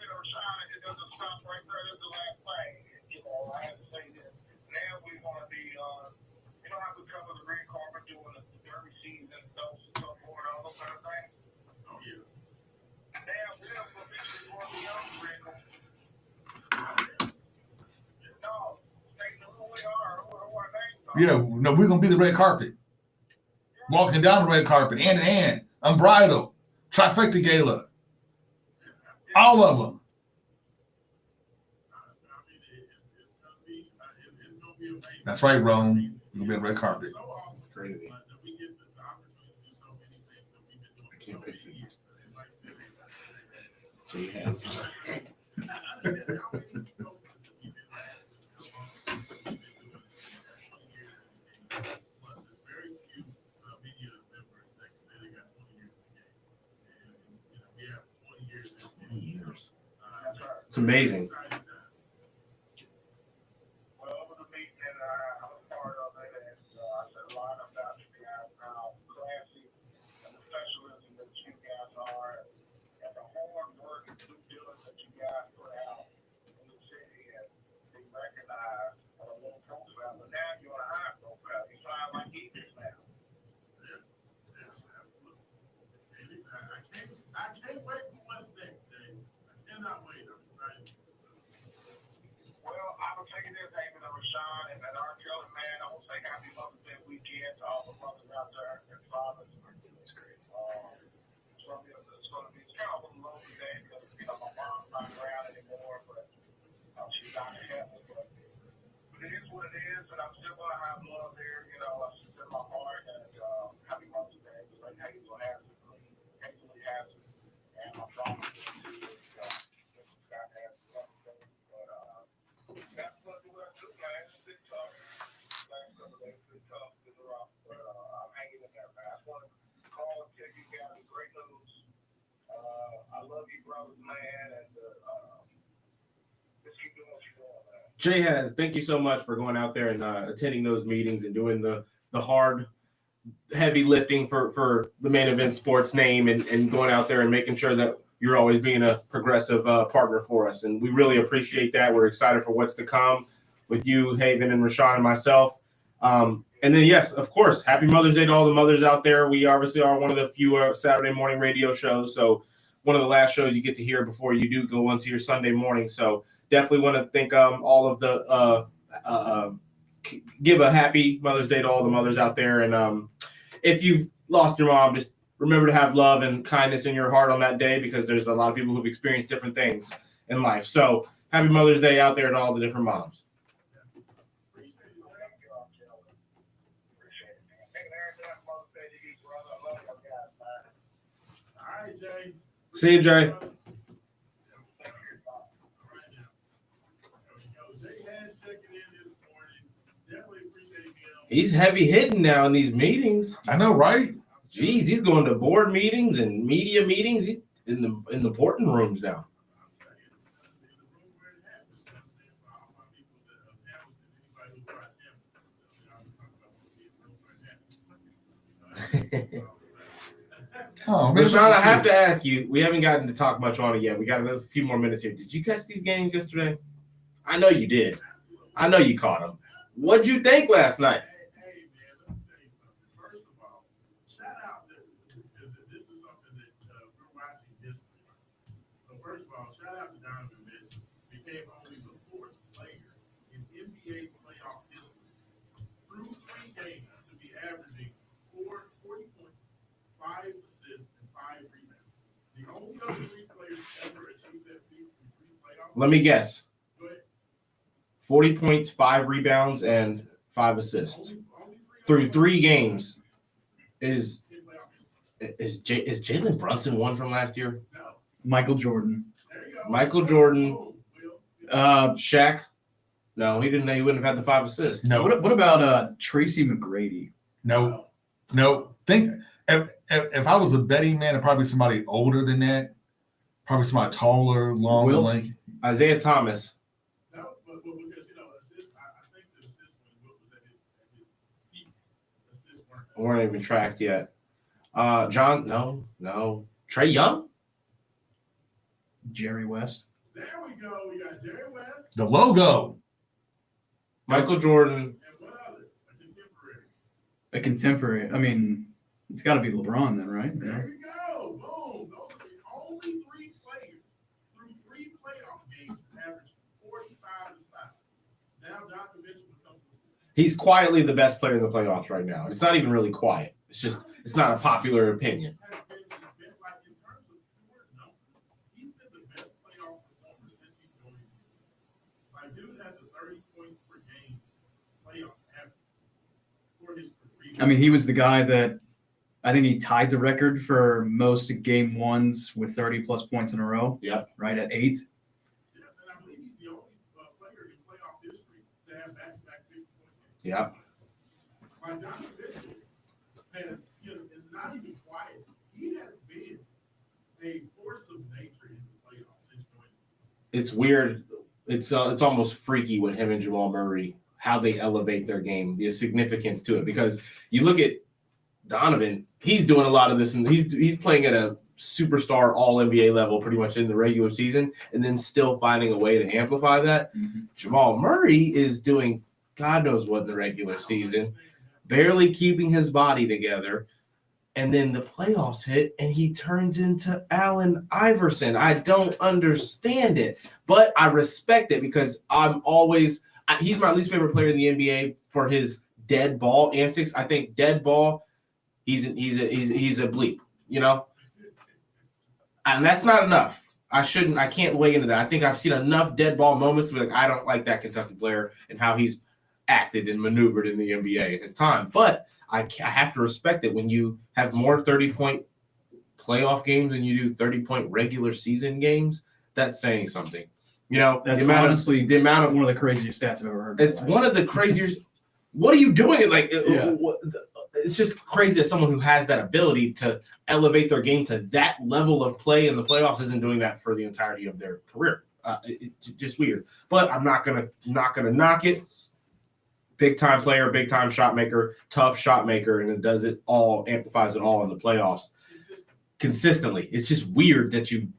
G: or Raashaan, it doesn't stop right there. That's the last thing. You know, I have to say this. Now we want to be, you know how we cover the red carpet doing the derby season, so forth, all those kind of things?
B: oh yeah.
G: Now we're officially going beyond the red carpet. No,
C: Yeah, no, we're gonna be the red carpet. Walking down the red carpet, hand in hand, unbridled, trifecta gala, all of them.
B: It's gonna be amazing.
C: That's right, Rome. We're gonna be on the red carpet.
B: So awesome.
D: It's crazy.
B: That we get the opportunity to do so many things that we've been doing
D: I can't
B: for so
D: picture
B: many
D: it.
B: years. And like I said,
D: Jay has.
B: Plus, there's very few media members that can say they got 20 years in the game. And, we have 20 years in the game.
D: 20 years. It's amazing.
G: Well, over the weekend, I was part of it, and I said a lot about you guys, how classy and professionalism that you guys are, and the hard work and due diligence that you guys put out in the city and be recognized on a low profile. But now you're on a high profile. You sound like Eagles now.
B: I can't wait for what's next, Dave. I cannot wait. I'm excited.
G: Well, I will tell you this, David and Raashaan, and our children, man, I will say happy Mother's Day weekend to all the mothers out there and fathers. It's kind of a little low today because, my mom's not around anymore, but she's out of heaven. But it is what it is, and I'm still going to have love there, it's just in my heart, and happy Mother's Day. Like Hazel has it, Hazel has it, and my father too. Scott has it. But, that's what we're doing, man. It's been tough. Last couple of days, it's been tough. It's been rough, but I'm hanging in there, man. I just want to call and tell you guys great news. I love you, brothers, man, and just keep doing what you're doing, man.
D: Jay has, thank you so much for going out there and attending those meetings and doing the hard, heavy lifting for the Main Event Sports name and going out there and making sure that you're always being a progressive partner for us. And we really appreciate that. We're excited for what's to come with you, Haven, and Raashaan and myself. And then, yes, of course, happy Mother's Day to all the mothers out there. We obviously are one of the few Saturday morning radio shows. So one of the last shows you get to hear before you do go into your Sunday morning. So definitely want to thank all of the give a happy Mother's Day to all the mothers out there. And if you've lost your mom, just remember to have love and kindness in your heart on that day, because there's a lot of people who've experienced different things in life. So happy Mother's Day out there to all the different moms.
B: All right, Jay.
D: See you, Jay. He's heavy hitting now in these meetings.
C: I know, right?
D: Jeez, he's going to board meetings and media meetings. He's in the boarding rooms now.
C: Oh, man.
D: Raashaan, I have to ask you, we haven't gotten to talk much on it yet. We got a few more minutes here. Did you catch these games yesterday? I know you did. I know you caught them. What'd you think last night?
B: Hey, man, let me tell you something. First of all, shout out. This is something that we're watching history. So first of all, shout out to Donovan Mitchell. Became only the fourth player in NBA playoff history through 3 games to be averaging 40.5 assists and 5 rebounds. The only other 3 players ever achieved that feat in 3 playoffs.
D: Let me guess.
B: Go ahead.
D: 40 points, 5 rebounds, and 5 assists through 3 games. Is Jalen Brunson one from last year?
B: No.
A: Michael Jordan.
B: There you go.
D: Michael Jordan.
B: Boom, Will.
D: Shaq? No, he didn't. He wouldn't have had the 5 assists.
C: No,
A: What about Tracy McGrady?
C: no. Think if I was a betting man, it'd probably be somebody older than that. Probably somebody taller, longer.
A: Wilt?
C: Like,
D: Isaiah Thomas.
B: No, but because assist, I think the assist when Will was at his peak, assists weren't.
D: Weren't even tracked yet. John? No. Trey Young?
A: Jerry West.
B: There we go. We got Jerry West
C: the logo.
D: Michael Jordan.
B: and what other? A contemporary.
A: A contemporary. I mean, it's got to be LeBron then, right?
B: There you go. Boom. Those are the only 3 players through 3 playoff games that average 45 and 5. Now Donovan Mitchell becomes.
D: He's quietly the best player in the playoffs right now. It's not even really quiet. It's not a popular opinion.
B: He's been the best playoff performer since he joined. Like, dude has a 30 points per game playoff average for his career.
A: I mean, he was the guy that I think he tied the record for most game ones with 30 plus points in a row.
D: Yep.
A: Right at 8.
B: Yes, and I believe he's the only player in playoff history to have back-to-back 50-point games.
D: Yeah.
B: Like, Donovan Mitchell has, and not even quiet, he has been a force of nature in the playoffs since joining.
D: It's weird. It's almost freaky with him and Jamal Murray, how they elevate their game, the significance to it. Because you look at Donovan, he's doing a lot of this, and he's playing at a superstar all NBA level pretty much in the regular season, and then still finding a way to amplify that.
A: Mm-hmm.
D: Jamal Murray is doing God knows what in the regular season, barely keeping his body together. And then the playoffs hit, and he turns into Allen Iverson. I don't understand it, but I respect it because he's my least favorite player in the NBA for his dead ball antics. I think dead ball, he's a bleep, and that's not enough. I can't weigh into that. I think I've seen enough dead ball moments to be like, I don't like that Kentucky player and how he's acted and maneuvered in the NBA in his time, but I have to respect it when you have more 30-point playoff games than you do 30-point regular season games. That's saying something.
A: That's honestly the amount of one of the craziest stats I've ever heard.
D: It's one of the craziest. What are you doing? Like, it's just crazy that someone who has that ability to elevate their game to that level of play in the playoffs isn't doing that for the entirety of their career. It's just weird. But I'm not gonna knock it. Big time player, big time shot maker, tough shot maker, and it does it all, amplifies it all in the playoffs consistently. It's just weird that you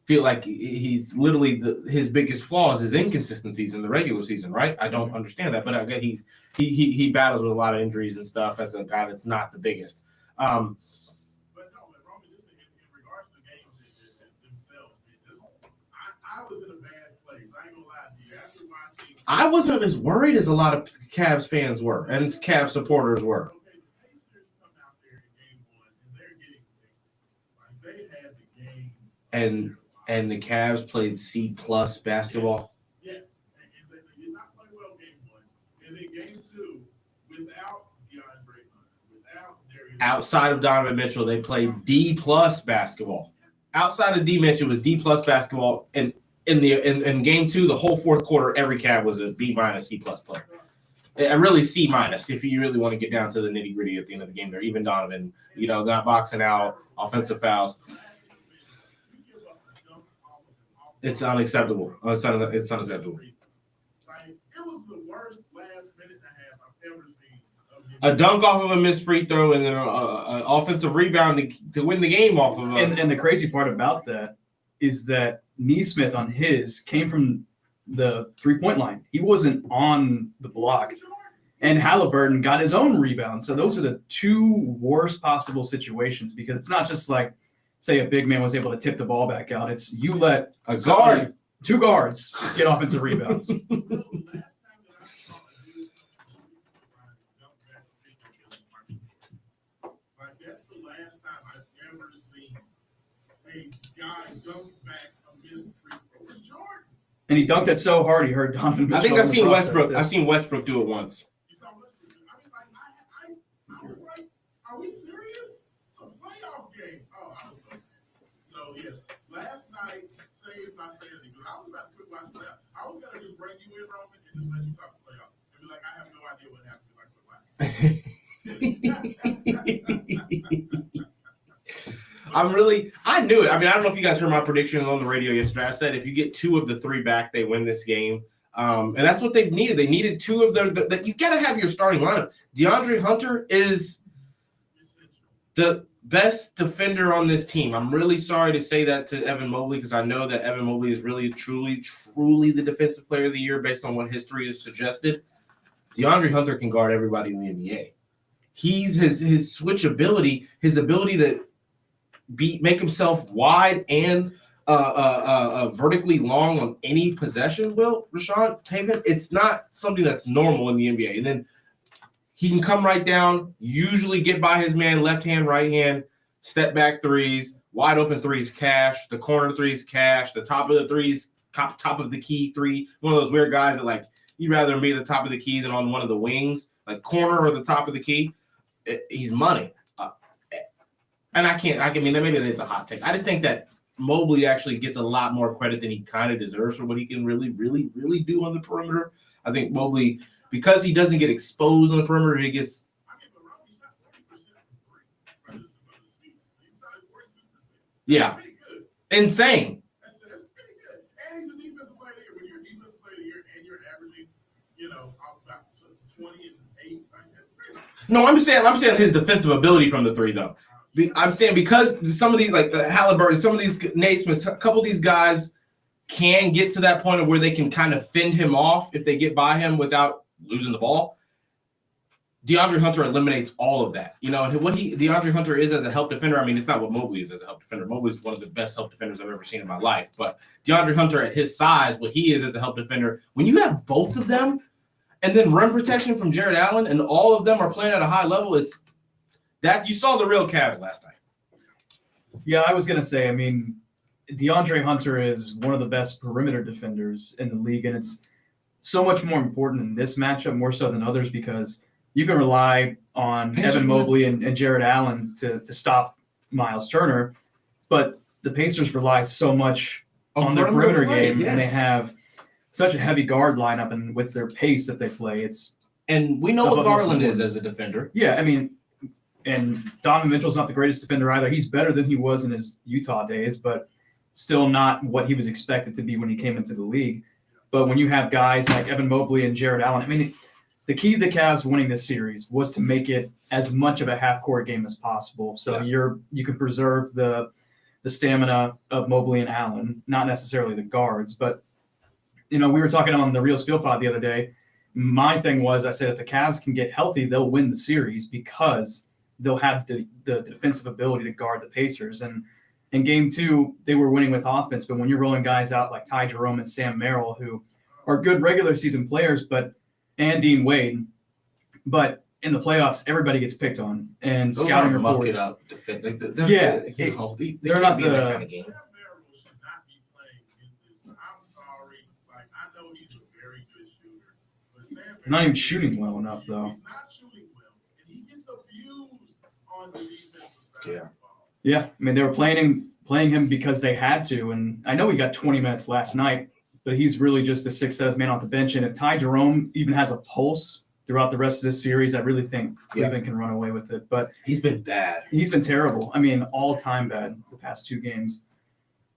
D: feel like he's literally his biggest flaw is his inconsistencies in the regular season, right? I don't understand that, but I get he battles with a lot of injuries and stuff as a guy that's not the biggest.
B: But no, Roman, just in regards to the games themselves, I was in a bad place. I ain't gonna lie to you. After watching,
D: I wasn't as worried as a lot of Cavs fans were and Cavs supporters were.
B: okay, the Pacers come out there in game 1 and they're getting like they had the game.
D: And the Cavs played C+ basketball.
B: Yes. And they did not play well game 1. And then game 2, without DeAndre Hunter, without Darius.
D: Outside of Donovan Mitchell, they played D+ basketball. Outside of D Mitchell was D+ basketball, and in game 2, the whole fourth quarter, every Cav was a B- C+ player. And really C- if you really want to get down to the nitty gritty at the end of the game. There, even Donovan, not boxing out, offensive fouls. It's unacceptable. It's unacceptable.
B: Like, it was the worst last minute and a half I've ever seen.
D: A dunk off of a missed free throw and then an offensive rebound to win the game off of it.
A: And the crazy part about that is that Neesmith on his came from the 3-point line. He wasn't on the block. And Halliburton got his own rebound. So those are the two worst possible situations because it's not just like, say, a big man was able to tip the ball back out. It's you let
D: A guard,
A: 2 guards get offensive rebounds.
B: That's the last time I've ever seen a guy dunk back a missed free throw. It's Jordan.
A: And he dunked it so hard he hurt Donovan Mitchell.
D: I think I've
A: in the
D: seen
A: process,
D: Westbrook.
A: yeah.
D: I've seen Westbrook do it once.
B: You saw Westbrook. I mean, like, I was like, are we serious? It's a playoff game. Oh, I was so yes. Last night saved my sanity because I was about to quit watching playoff. I was gonna just bring you in, Roman, and just let you talk playoff. And be like, I have no idea what happened because I quit watching.
D: I knew it. I mean, I don't know if you guys heard my prediction on the radio yesterday. I said if you get 2 of the 3 back, they win this game. And that's what they needed. They needed 2 of the you got to have your starting lineup. DeAndre Hunter is the best defender on this team. I'm really sorry to say that to Evan Mobley because I know that Evan Mobley is really, truly the defensive player of the year based on what history has suggested. DeAndre Hunter can guard everybody in the NBA. He's his switch ability, his ability to make himself wide and vertically long on any possession, Raashaan Taven, it's not something that's normal in the NBA. And then he can come right down, usually get by his man, left hand, right hand, step back threes, wide open threes, cash, the corner threes, cash, the top of the threes, top of the key three. One of those weird guys that like you'd rather be at the top of the key than on one of the wings, like corner or the top of the key. He's money. And I mean, maybe that is a hot take. I just think that Mobley actually gets a lot more credit than he kind of deserves for what he can really, really, really do on the perimeter. I think Mobley, because he doesn't get exposed on the perimeter, he gets.
B: I mean, but Robbie shot 40% from 3 this season. He's shot 42%.
D: Yeah.
B: Pretty good.
D: Insane.
B: That's pretty good. And he's a defensive player of the year. When you're a defensive player of the year and you're averaging, about 20 and 8, that's pretty.
D: No, I'm saying his defensive ability from the 3, though. I'm saying because some of these, like Halliburton, some of these Naismiths, a couple of these guys can get to that point of where they can kind of fend him off if they get by him without losing the ball. DeAndre Hunter eliminates all of that. And what DeAndre Hunter is as a help defender, I mean, it's not what Mobley is as a help defender. Mobley is one of the best help defenders I've ever seen in my life. But DeAndre Hunter at his size, what he is as a help defender, when you have both of them and then rim protection from Jared Allen and all of them are playing at a high level, it's that you saw the real Cavs last night.
A: Yeah, I was going to say, I mean, DeAndre Hunter is one of the best perimeter defenders in the league, and it's so much more important in this matchup, more so than others, because you can rely on Evan Mobley and Jared Allen to stop Miles Turner, but the Pacers rely so much on their perimeter game, and they have such a heavy guard lineup, and with their pace that they play,
D: and we know what Garland is as a defender.
A: Yeah, I mean, and Donovan Mitchell's not the greatest defender either. He's better than he was in his Utah days, but still not what he was expected to be when he came into the league. But when you have guys like Evan Mobley and Jared Allen, I mean, the key to the Cavs winning this series was to make it as much of a half-court game as possible. So you can preserve the stamina of Mobley and Allen, not necessarily the guards. But, we were talking on the Real Spiel Pod the other day. My thing was, I said, if the Cavs can get healthy, they'll win the series because they'll have the defensive ability to guard the Pacers. And in game 2, they were winning with offense. But when you're rolling guys out like Ty Jerome and Sam Merrill, who are good regular season players, and Dean Wade, but in the playoffs, everybody gets picked on. And
D: those
A: scouting
D: they're
A: reports.
D: not
A: They're not
D: in that kind of game.
B: Sam Merrill should not be playing in this. I'm sorry. Like, I know he's a very good shooter, but Sam Merrill,
A: He's not even shooting well enough, though.
B: He's not shooting well, and he gets abused on the defensive side of the ball.
A: Yeah, I mean, they were playing him because they had to. And I know he got 20 minutes last night, but he's really just a 6th, 7th man off the bench. And if Ty Jerome even has a pulse throughout the rest of this series, I really think Cleveland can run away with it. But
D: he's been bad.
A: He's been terrible. I mean, all-time bad the past 2 games.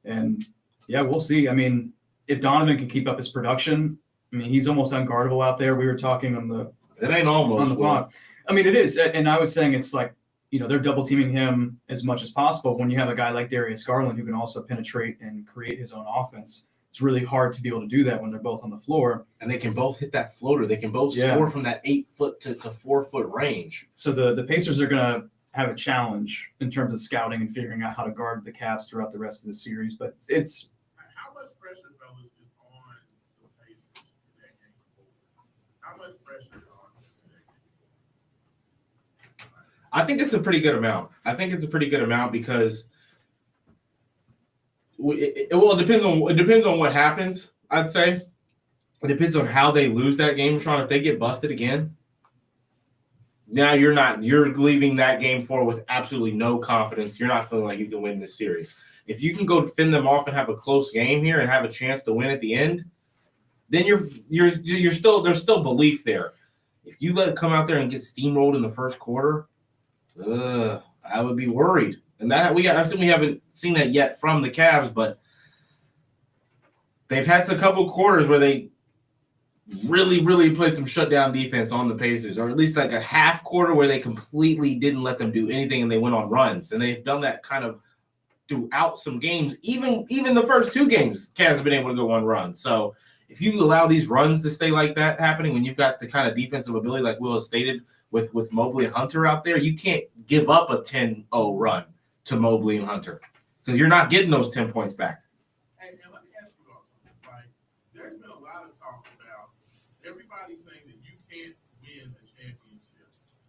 A: And, we'll see. I mean, if Donovan can keep up his production, I mean, he's almost unguardable out there. We were talking on the –
D: it ain't almost
A: on the pod. I mean, it is. And I was saying it's like, they're double-teaming him as much as possible. When you have a guy like Darius Garland who can also penetrate and create his own offense, it's really hard to be able to do that when they're both on the floor.
D: And they can both hit that floater. They can both score from that 8-foot to 4-foot range.
A: So the Pacers are going to have a challenge in terms of scouting and figuring out how to guard the Cavs throughout the rest of the series. But it's
B: how much pressure, fellas, is on the Pacers in that game? How much pressure is on them in that game?
D: I think it's a pretty good amount. Because it depends on what happens. I'd say it depends on how they lose that game, Sean. If they get busted again, now you're leaving that game 4 with absolutely no confidence. You're not feeling like you can win this series. If you can go fend them off and have a close game here and have a chance to win at the end, then you're still there's still belief there. If you let it come out there and get steamrolled in the first quarter, I would be worried. And that we haven't seen that yet from the Cavs, but they've had a couple quarters where they really, really played some shutdown defense on the Pacers, or at least like a half quarter where they completely didn't let them do anything and they went on runs. And they've done that kind of throughout some games. Even the first 2 games, Cavs have been able to go on runs. So if you allow these runs to stay like that happening, when you've got the kind of defensive ability like Will has stated with Mobley and Hunter out there, you can't give up a 10-0 run to Mobley and Hunter because you're not getting those 10 points back.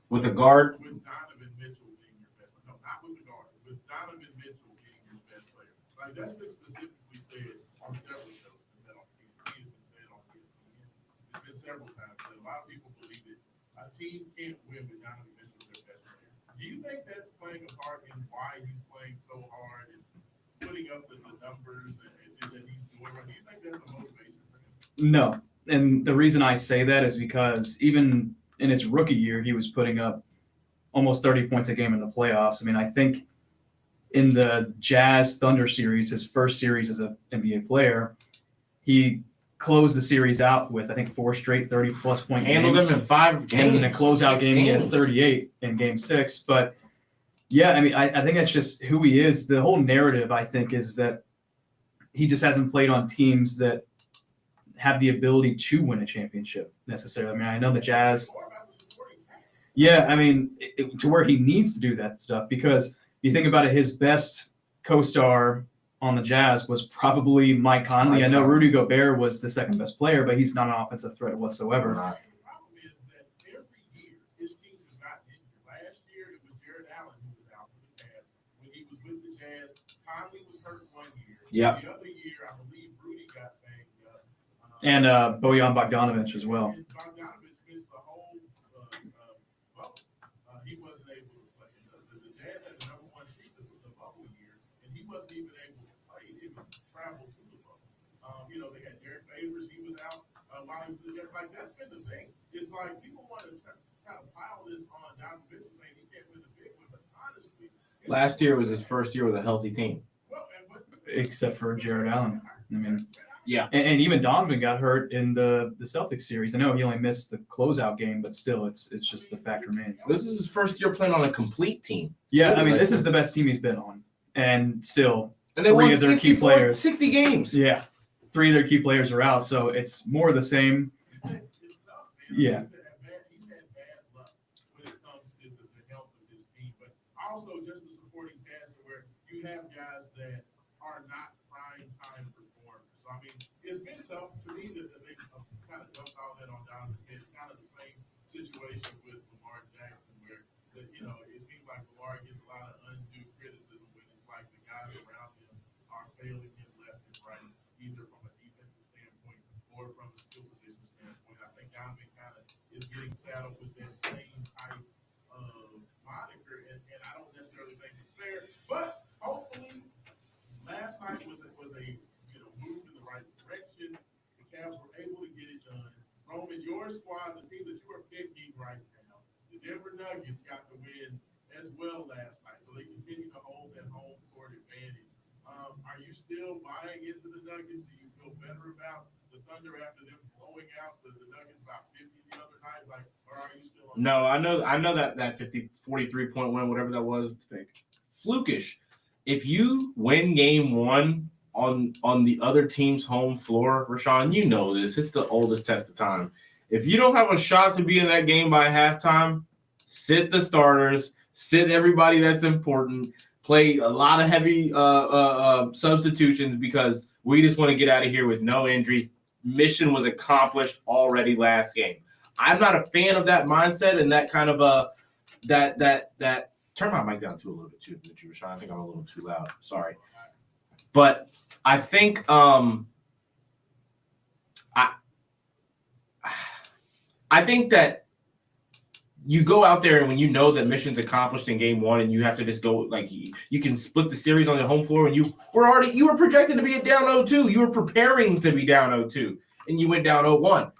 D: with a guard.
B: With Donovan Mitchell being your best player. No, not with the guard. With Donovan Mitchell being your best player. Like, that's been specifically said on several shows. It's been said on TV. It's been said on ESPN. It's been several times. And a lot of people believe that a team can't win with Donovan Mitchell as their best player. Do you think that's playing a part in why he's playing so hard and putting up the numbers that he's doing? Do you think that's a motivation for him?
A: No. And the reason I say that is because even in his rookie year, he was putting up almost 30 points a game in the playoffs. I mean, I think in the Jazz Thunder series, his first series as an NBA player, he closed the series out with, I think, 4 straight 30-plus point
D: Handled
A: games.
D: them in 5 games.
A: And in a closeout game, he had
D: games.
A: 38 in game 6. But, yeah, I mean, I think that's just who he is. The whole narrative, I think, is that he just hasn't played on teams that have the ability to win a championship necessarily. I mean, I know the Jazz. Yeah, I mean, to where he needs to do that stuff, because you think about it, his best co-star on the Jazz was probably Mike Conley. I know Rudy Gobert was the second best player, but he's not an offensive threat whatsoever.
B: The problem is that every year his teams have gotten injured. Last year it was Jared Allen who was out for the Jazz. When he was with the Jazz, Conley was hurt 1 year.
D: Yep.
B: The other year, I believe Rudy got banged up.
A: And Bojan Bogdanovic as well.
B: And Bogdanovic missed the whole bubble. He wasn't able to play. The Jazz had the number 1 seed the bubble year, and he wasn't even able to play. He didn't even travel to the bubble. They had Derek Favors. He was out while he was the Jazz. Like, that's been the thing. It's like people want to try to pile this on Donovan Mitchell saying he can't win the big one, but honestly,
D: Last year was his first year with a healthy team.
A: Except for Jared Allen. I mean,
D: Yeah.
A: and even Donovan got hurt in the Celtics series. I know he only missed the closeout game, but still, it's just the fact remains.
D: This is his first year playing on a complete team.
A: Yeah, I mean, this is the best team he's been on, and still,
D: And they
A: 3
D: won
A: of their key
D: 64
A: players.
D: 60 games.
A: Yeah, 3 of their key players are out, so it's more of the same.
B: It's tough, man.
A: Yeah.
B: He's had bad luck when it comes to the health of his team, but also just the supporting cast where you have guys that are not prime time performers. So I mean, it's been tough to me that they kind of dumped all that on Donovan's head. It's kind of the same situation with Lamar Jackson, where it seems like Lamar gets a lot of undue criticism when it's like the guys around him are failing him left and right, either from a defensive standpoint or from a skill position standpoint. I think Donovan kind of is getting saddled with that same type of moniker, and I don't necessarily think it's fair. But hopefully, last night was a move in the right direction. The Cavs were able to get it done. Roman, your squad, the team that you are picking right now, the Denver Nuggets got the win as well last night, so they continue to hold that home court advantage. Are you still buying into the Nuggets? Do you feel better about the Thunder after them blowing out the Nuggets by 50 the other night? Or are you still on?
D: No, I know that 43 point win, whatever that was, flukish. If you win game 1 on the other team's home floor, Raashaan, you know this. It's the oldest test of time. If you don't have a shot to be in that game by halftime, sit the starters, sit everybody that's important, play a lot of heavy substitutions because we just want to get out of here with no injuries. Mission was accomplished already last game. I'm not a fan of that mindset and that kind of that. Turn my mic down too a little bit too, Raashaan. I think I'm a little too loud. Sorry, but I think I think that you go out there and when you know that mission's accomplished in game 1 and you have to just go like you can split the series on the home floor and you were projected to be down 0-2. You were preparing to be down 0-2 and you went down 0-1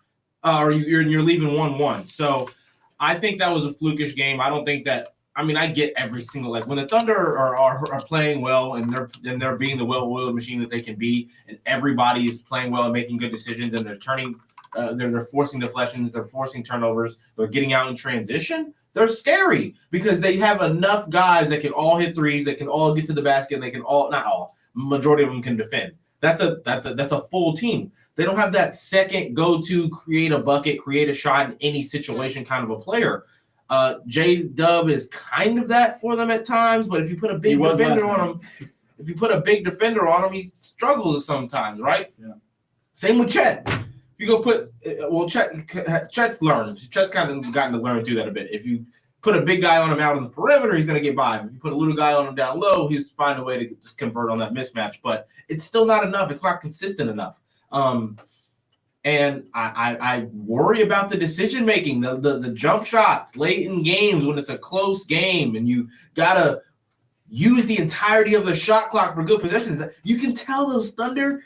D: or you're leaving 1-1. So I think that was a flukish game. I don't think that. I mean, I get every single when the Thunder are playing well and they're being the well-oiled machine that they can be, and everybody is playing well and making good decisions, and they're turning, they're forcing deflections, they're forcing turnovers, they're getting out in transition. They're scary because they have enough guys that can all hit threes, that can all get to the basket, and they can all not all, majority of them can defend. That's a full team. They don't have that second go-to, create a bucket, create a shot in any situation kind of a player. J-Dub is kind of that for them at times, but if you put a big defender on him, he struggles sometimes, right?
A: Yeah.
D: Same with Chet. If you go Chet's learned. Chet's kind of gotten to learn through that a bit. If you put a big guy on him out on the perimeter, he's going to get by. If you put a little guy on him down low, he's find a way to just convert on that mismatch. But it's still not enough. It's not consistent enough. And I worry about the decision making, the jump shots late in games when it's a close game and you gotta use the entirety of the shot clock for good possessions. You can tell those Thunder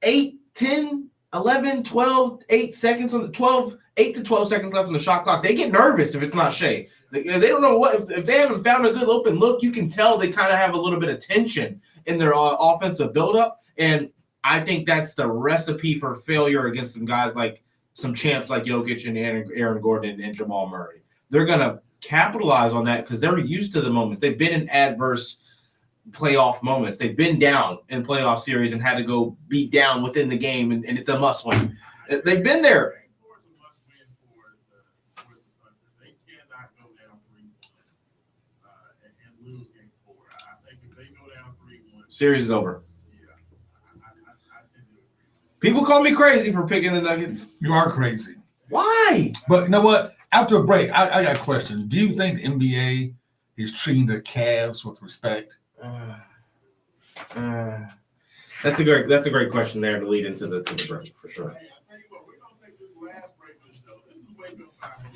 D: 8, 10, 11, 12, 8 seconds on the 12, 8 to 12 seconds left on the shot clock. They get nervous if it's not Shea. They don't know what if they haven't found a good open look. You can tell they kind of have a little bit of tension in their offensive buildup, and I think that's the recipe for failure against some guys like some champs like Jokic and Aaron Gordon and Jamal Murray. They're gonna capitalize on that because they're used to the moments. They've been in adverse playoff moments. They've been down in playoff series and had to go beat down within the game, and it's a must win. They've been there.
B: They cannot go down 3-1 and lose game 4. I think if they go down 3-1,
D: Series is over.
B: yeah, I tend to agree.
D: People call me crazy for picking the Nuggets.
C: You are crazy.
D: Why?
C: But you know what? After a break, I got a question. Do you think the NBA is treating the Cavs with respect?
D: That's a great question there to lead into the break for sure.
B: Hey, I tell you what, we're gonna take this last break of the show. This is Wake Up 5.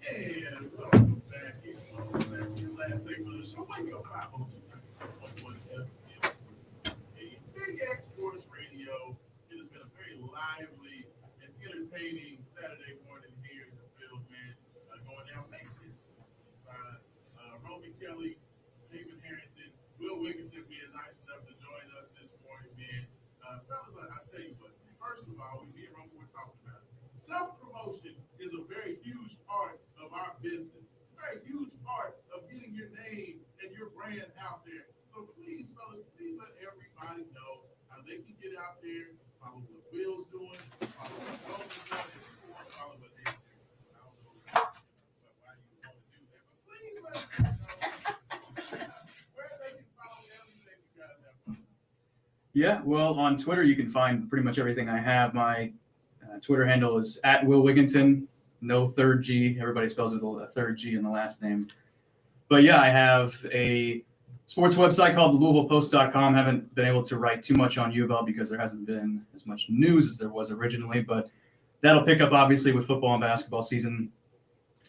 B: And welcome back in. Last segment of the show. Wake up 502 Big X Sports Radio. It has been a very lively and entertaining Saturday morning here in the field, man. Going down Main Street. Romy Kelly, David Harrington, Will Wigginton being nice enough to join us this morning, man. Fellas, I tell you what, first of all, me and Romy were talking about it. Self-promotion is a very huge part of our business, very huge part of getting your name and your brand out there. So please, fellas, please let everybody know how they can get out there, follow what Will's doing, follow what Rome's doing, and follow what David's doing. I don't know why you want to do that, but please let them know where they can follow everything you guys have done.
A: Yeah, well, on Twitter, you can find pretty much everything I have. My Twitter handle is at Will Wigginton, no third G. Everybody spells it with a third G in the last name. But yeah, I have a sports website called theLouisvillePost.com. Haven't been able to write too much on U of L because there hasn't been as much news as there was originally, but that'll pick up obviously with football and basketball season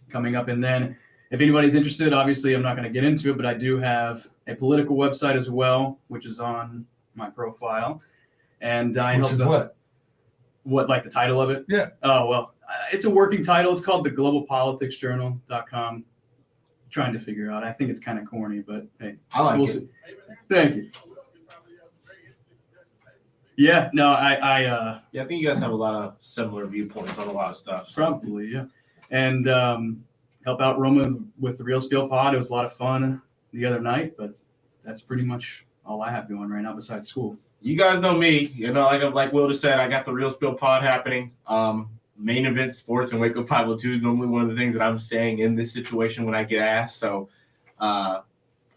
A: coming up. And then if anybody's interested, obviously I'm not going to get into it, but I do have a political website as well, which is on my profile. And I
C: Which
A: help
C: is
A: them. What, like the title of it?
C: Yeah.
A: Oh, well, it's a working title. It's called theglobalpoliticsjournal.com. Trying to figure out. I think it's kind of corny, but hey,
D: I like
A: we'll
D: it.
A: see. Thank you. Yeah, no,
D: Yeah, I think you guys have a lot of similar viewpoints on a lot of stuff. So.
A: probably, yeah. And help out Roman with the Real Spiel Pod. It was a lot of fun the other night, but that's pretty much all I have going right now besides school.
D: You guys know me, like Will just said, I got the Real Spill Pod happening. Main Event Sports and Wake Up 502 is normally one of the things that I'm saying in this situation when I get asked. So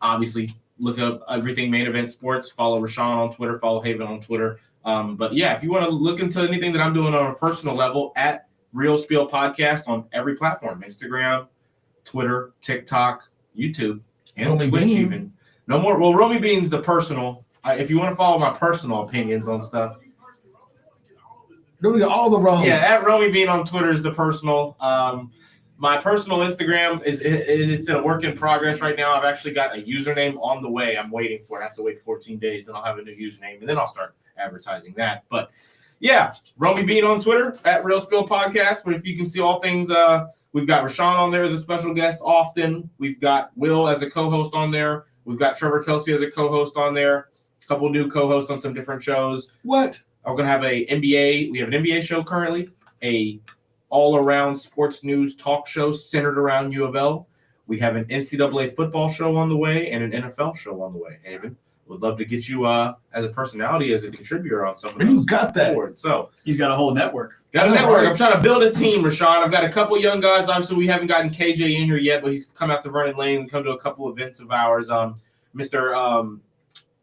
D: obviously look up everything Main Event Sports, follow Raashaan on Twitter, follow Haven on Twitter. But yeah, if you want to look into anything that I'm doing on a personal level, at Real Spiel Podcast on every platform, Instagram, Twitter, TikTok, YouTube, and
C: Romy
D: Twitch
C: Bean.
D: even. No more. Well, Romy Bean's the personal. If you want to follow my personal opinions on stuff.
C: Doing all the wrong.
D: Yeah, at Romy Bean on Twitter is the personal. My personal Instagram is it's a work in progress right now. I've actually got a username on the way. I'm waiting for it. I have to wait 14 days, and I'll have a new username, and then I'll start advertising that. But yeah, Romy Bean on Twitter, at Real Spill Podcast. But if you can see all things, we've got Raashaan on there as a special guest often. We've got Will as a co-host on there. We've got Trevor Kelsey as a co-host on there. A couple new co-hosts on some different shows.
C: What?
D: We're going to have a NBA. We have an NBA show currently, a all-around sports news talk show centered around U of L. We have an NCAA football show on the way and an NFL show on the way. Haven, would love to get you as a personality, as a contributor on some of those.
C: You got that.
D: Forward. So
A: He's got a whole network.
D: got a network. I'm trying to build a team, Raashaan. I've got a couple young guys. Obviously, we haven't gotten KJ in here yet, but he's come out to Vernon Lane and come to a couple events of ours. Mr.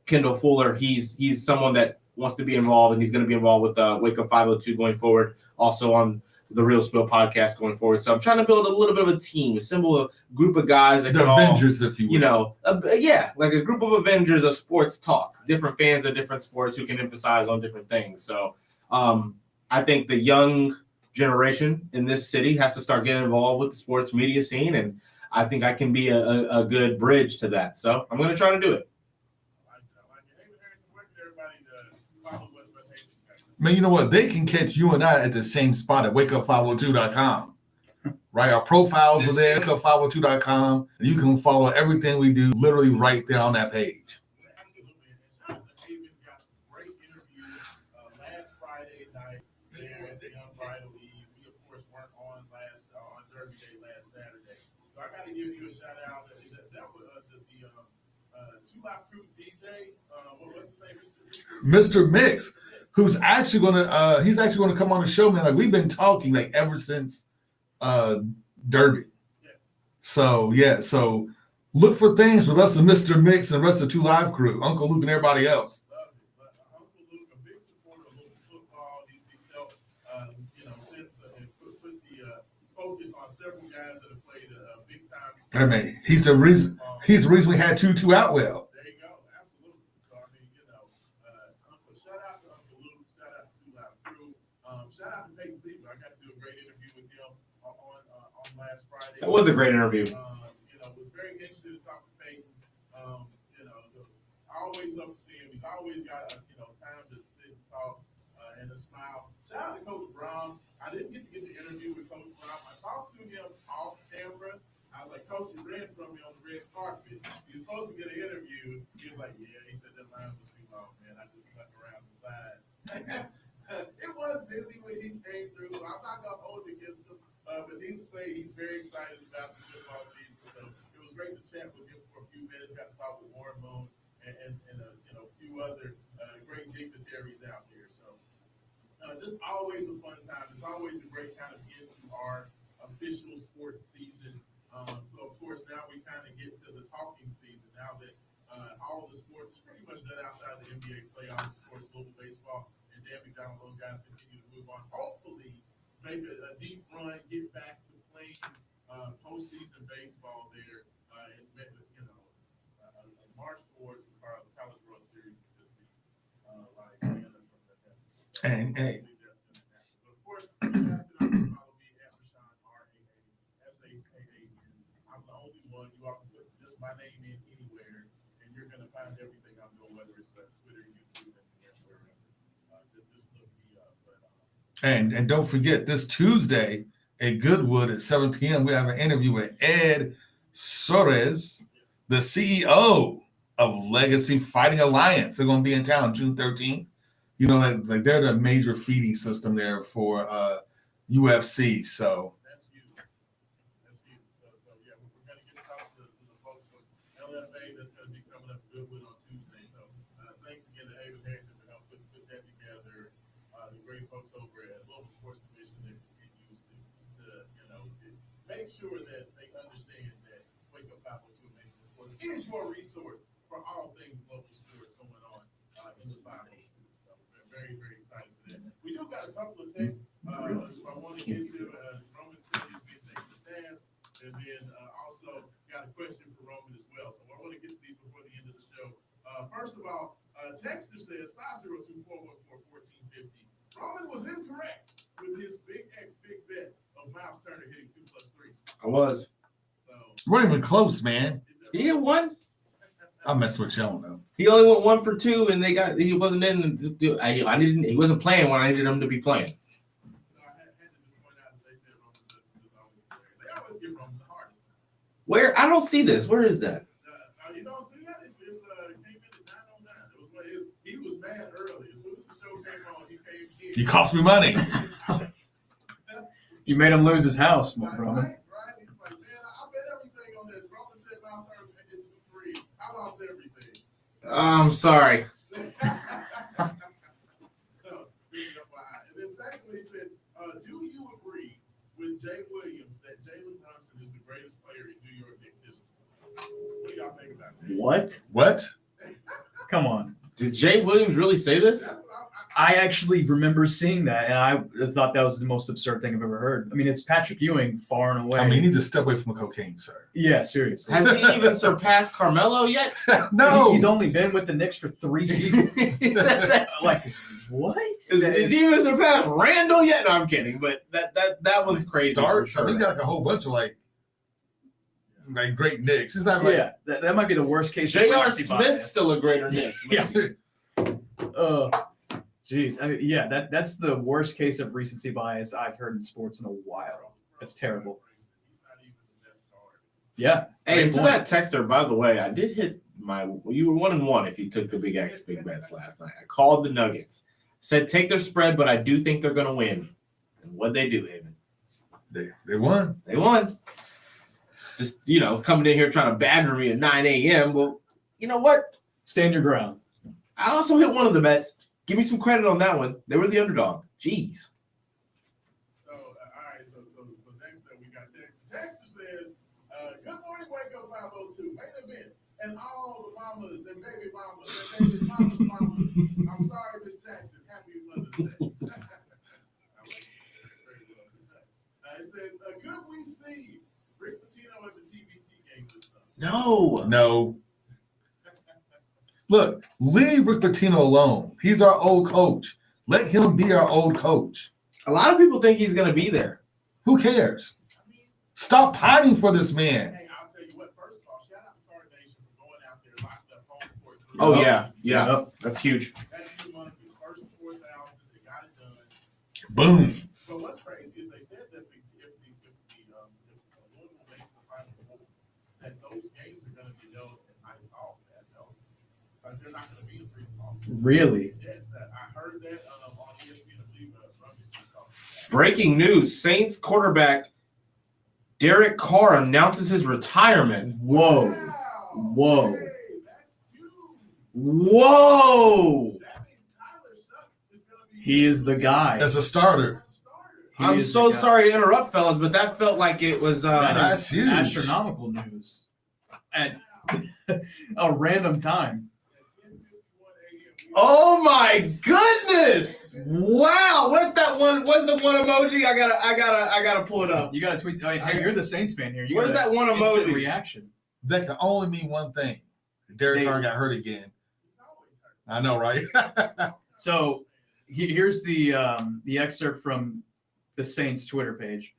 D: Kendall Fuller, he's someone that wants to be involved, and he's going to be involved with Wake Up 502 going forward, also on the Real Spill Podcast going forward. So I'm trying to build a little bit of a team, assemble a group of guys that
C: The
D: can
C: Avengers, if you will.
D: like a group of Avengers of sports talk, different fans of different sports who can emphasize on different things. So I think the young generation in this city has to start getting involved with the sports media scene, and I think I can be a good bridge to that. So I'm going to try to do it.
C: Man, you know what? They can catch you and I at the same spot at wakeup502.com. Right? Our profiles are there, wakeup502.com. And you can follow everything we do literally right there on that page.
B: Absolutely. And shout out to Haven, got some great interviews last Friday night there at the Unbridled Eve. We, of course, weren't on Derby Day last Saturday. So I got to give you a shout out. That was the 2 Live Crew DJ. What's his name?
C: Mr. Mix, who's actually gonna come on the show, man. Like we've been talking like ever since Derby.
B: Yes.
C: So yeah, so look for things with us and Mr. Mix and the rest of the 2 Live Crew, Uncle Luke and everybody else.
B: Love it. But Uncle Luke, a big supporter of local football. He's helped, since put the focus on several guys that have played big time.
C: I mean, he's the reason we had Tutu Outwell.
B: There you go. Absolutely. So, I mean, shout out to Uncle Luke. Shout out to 2 Live Crew. Shout out to Peyton Seaver. I got to do a great interview with him on last Friday.
D: That was a great interview.
B: Was very interested to talk to Peyton. I always love to see him. He's always got time to sit and talk and a smile. Shout out to Coach Brown. I didn't get the interview with Coach Brown. I talked to him off camera. I was like, Coach, you ran from me on the red carpet. He was supposed to get an interview. He was like, yeah. He said that line was too long, man. I just stuck around the side. It was busy when he came through. So I'm not gonna hold it against him. But needless to say, he's very excited about the football season. So it was great to chat with him for a few minutes. Got to talk with Warren Moon and a few other great dignitaries out there. So just always a fun time. It's always a great kind of end to our official sports season. So of course now we kind of get to the talking season. Now that all the sports is pretty much done outside the NBA playoffs, of course, global baseball and Dan McDonald, those guys continue to move on. Hopefully, make a deep run, get back to playing postseason baseball there, and march towards the College World Series would just be
C: And hey,
B: but of course, you guys can follow me at Raashaan, RAASHAAN. I'm the only one. You all can put just my name in anywhere, and you're going to find everything I'm doing, whether it's Twitter, YouTube, Instagram, wherever. Just look me up.
C: and don't forget this Tuesday at Goodwood at 7 p.m. we have an interview with Ed Soares, the CEO of Legacy Fighting Alliance. They're going to be in town June 13th. You know, like they're the major feeding system there for UFC. So
B: That's huge. So yeah, we're going to get to talk to the folks from LFA that's going to be coming up Goodwood on Tuesday. So thanks again to Haven Harrington for helping put that together. The great folks over at Global Sports Commission that continues to make sure that they understand that Wake Up 502 Amazing Sports is your resource for all things local sports going on in the 502. So we're very, very excited for that. We do got a couple of texts I want to get to. Roman is being taken to task, and then also got a question for Roman as well. So I want to get to these before the end of the show. First of all, Texter says 502-414-1450. Roman was incorrect with his big bet of Miles Turner hitting 2+3.
D: I was.
B: So
C: we're not even close, man.
D: He had one.
C: I'll mess with you. I don't know.
D: He only went 1 for 2, and he wasn't in. He wasn't playing when I needed him to be playing.
B: I had to just point out that they said Roman was always there. They always give Roman the hardest.
D: Where I don't see this. Where is that?
B: You don't see that? It's came in at 9:09. He was mad early. As soon as the show came on, he came in.
C: You cost me money.
A: You made him lose his house, my
B: Right?
A: brother.
B: He's like, man, I bet everything on this. Roman said Miles Turner hit 2-3. I lost everything.
D: I'm sorry.
B: So, and then secondly, he said, do you agree with Jay Williams that Jalen Brunson is the greatest player in New York Knicks history? What do y'all think about that?
A: What? Come on.
D: Did Jay Williams really say this?
B: That's what
A: I actually remember seeing that, and I thought that was the most absurd thing I've ever heard. I mean, it's Patrick Ewing far and away.
C: I mean, you need to step away from the cocaine, sir.
A: Yeah, seriously.
D: Has he even surpassed Carmelo yet?
C: No.
A: He's only been with the Knicks for 3 seasons. Like, what?
D: Is he even surpassed Randall yet? No, I'm kidding, but that one's crazy.
C: Start.
D: For sure.
C: He got like a whole bunch of like great Knicks. It's not like
A: Yeah, that might be the worst case.
D: J.R.
A: recency
D: Smith's
A: bias.
D: still a greater Knick.
A: Yeah. Jeez, I mean, yeah, that's the worst case of recency bias I've heard in sports in a while. That's terrible.
B: He's not even the best guard.
A: Yeah.
D: Hey,
A: great
D: and to
A: point.
D: that texter, by the way, I did hit you were 1-1 if you took the big X big bets last night. I called the Nuggets. Said take their spread, but I do think they're gonna win. And what'd they do, Haven?
C: They won.
D: They won. Just coming in here trying to badger me at 9 a.m. Well, you know what?
A: Stand your ground.
D: I also hit one of the bets. Give me some credit on that one. They were the underdog. Jeez.
B: So, all right. So next up, we got Texas. Texas says, good morning, Wake Up 502. Main event. And all the mamas and baby mamas and baby mamas. I'm sorry, Miss Jackson. Happy Mother's Day. It says, could we see Rick Pitino at the TBT game this summer?
D: No.
C: Look, leave Rick Pitino alone. He's our old coach. Let him be our old coach.
D: A lot of people think he's going to be there.
C: Who cares?
B: I mean,
C: Stop pining for this man.
B: hey, I'll tell you what. First of all, shout out to Card Nation for going out there, locked up home court.
D: Oh,
A: Yep.
D: yeah.
A: Yep.
D: That's huge.
B: That's humongous. First and 4,000. They got it done.
C: Boom.
B: But what's crazy is they said that if Louisville makes the Final Four, that those games are going to be held at nights off. They're not going to be in free fall.
A: Really?
B: Yes, I heard that on ESPN. I believe Rumpus was talking about.
D: Breaking news. Saints quarterback Derek Carr announces his retirement.
A: Whoa.
B: Wow.
A: Whoa.
B: Hey, that's huge.
D: Whoa.
B: That means Tyler Shuck is going to be.
A: He is the guy.
C: As a starter.
A: He
D: I'm
A: is
D: so
A: the guy.
D: sorry to interrupt, fellas, but that felt like it was
A: That
C: That's
A: is
C: huge.
A: astronomical news at a random time.
D: Oh my goodness! Wow, what's that one? What's the one emoji? I gotta pull it up.
A: You got to tweet. Oh, hey, you're the Saints fan here. You
D: Where's
A: got
D: that one
A: instant
D: emoji?
A: reaction?
C: That can only mean one thing. Derek
A: They-
C: Carr got hurt again. I know, right?
A: So here's the excerpt from the Saints Twitter page.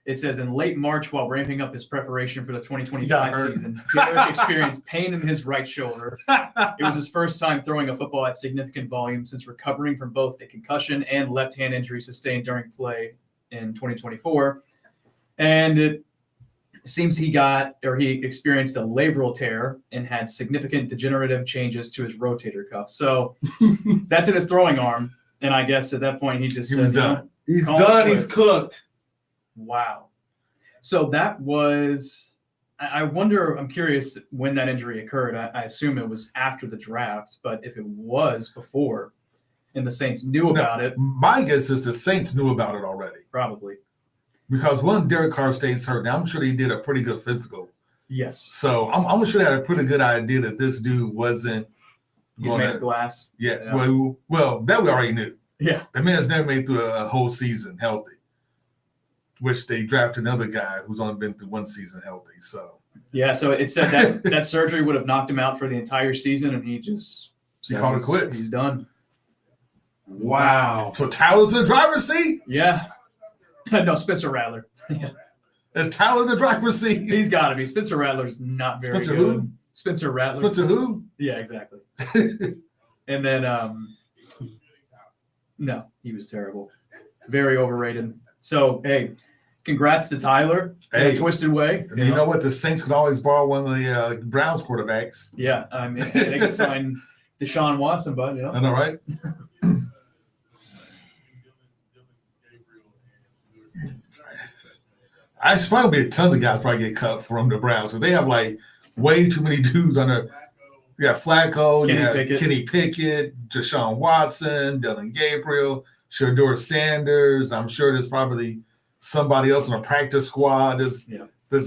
A: It says, in late March, while ramping up his preparation for the 2025
C: Got hurt.
A: season, Derek experienced pain in his right shoulder. It was his first time throwing a football at significant volume since recovering from both a concussion and left hand injury sustained during play in 2024. And it seems he experienced a labral tear and had significant degenerative changes to his rotator cuff. So that's in his throwing arm. And I guess at that point, he just
C: He
A: said,
C: was
A: you know,
C: done.
D: He's
A: Call
D: done.
A: it
D: He's
A: quits.
D: cooked.
A: Wow. So that was, I wonder, I'm curious when that injury occurred. I assume it was after the draft, but if it was before and the Saints knew about it,
C: My guess is the Saints knew about it already.
A: probably.
C: Because when Derek Carr stays hurt, now I'm sure they did a pretty good physical.
A: Yes.
C: So I'm sure they had a pretty good idea that this dude wasn't
A: He's
C: going
A: made of
C: to.
A: glass.
C: Yeah,
A: Yeah.
C: well, that we already knew.
A: Yeah.
C: The man's never made through a whole season healthy, which they drafted another guy who's only been through one season healthy. So
A: Yeah. So it said that that surgery would have knocked him out for the entire season, and he just said
C: called it quits.
A: He's done.
D: Wow.
C: So Tyler's in the driver's seat?
A: Yeah. No, Spencer Rattler.
C: Is Tyler in the driver's seat?
A: He's got to be. Spencer Rattler's not very
C: Spencer
A: good.
C: who?
A: Spencer Rattler.
C: Spencer who?
A: Yeah, exactly. And then, no, he was terrible. Very overrated. So, hey, congrats to Tyler in
C: Hey.
A: a twisted way.
C: You know what? The Saints could always borrow one of the Browns quarterbacks.
A: Yeah, I mean, they could sign Deshaun Watson, but, you know.
C: I know, right? I probably be tons of guys probably get cut from the Browns. So they have like way too many dudes on their. You got Flacco, Kenny Pickett, Deshaun Watson, Dylan Gabriel, Shedeur Sanders. I'm sure there's probably somebody else on a practice squad that's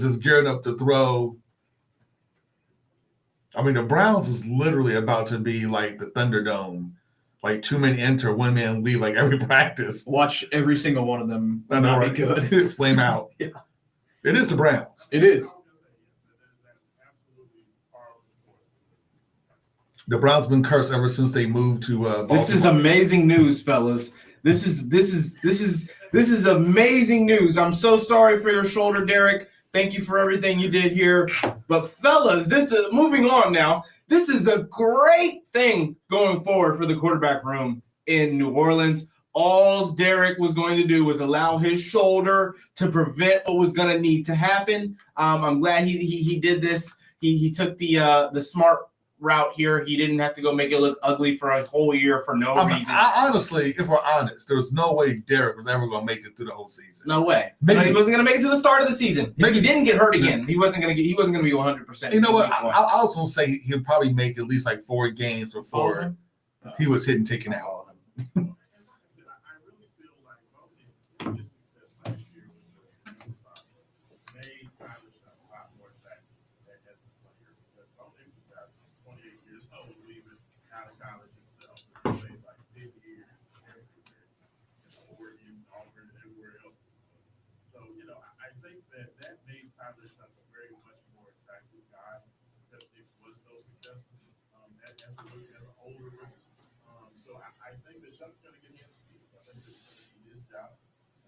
C: just gearing up to throw. I mean, the Browns is literally about to be like the Thunderdome. Like 2 men enter, 1 man leave, like every practice.
A: Watch every single one of them
C: I know,
A: not
C: right?
A: be good.
C: Flame out.
A: Yeah.
C: It is the Browns.
A: It is.
C: The Browns been cursed ever since they moved to Baltimore.
D: This is amazing news, fellas. This is amazing news. I'm so sorry for your shoulder, Derek. Thank you for everything you did here. But fellas, this is moving on now. This is a great thing going forward for the quarterback room in New Orleans. All Derek was going to do was allow his shoulder to prevent what was going to need to happen. I'm glad he did this. He took the smart route here. He didn't have to go make it look ugly for a whole year for no reason.
C: Honestly, if we're honest, there was no way Derek was ever going to make it through the whole season.
D: No way.
C: Maybe
D: he wasn't going to make it to the start of the season.
C: Maybe
D: if he didn't get hurt again, he wasn't going to be 100%.
C: You know what? I also say he'll probably make at least like 4 games before he was hitting taken out.
B: So I think that Chuck's going to get him. I think that he's going to do his job,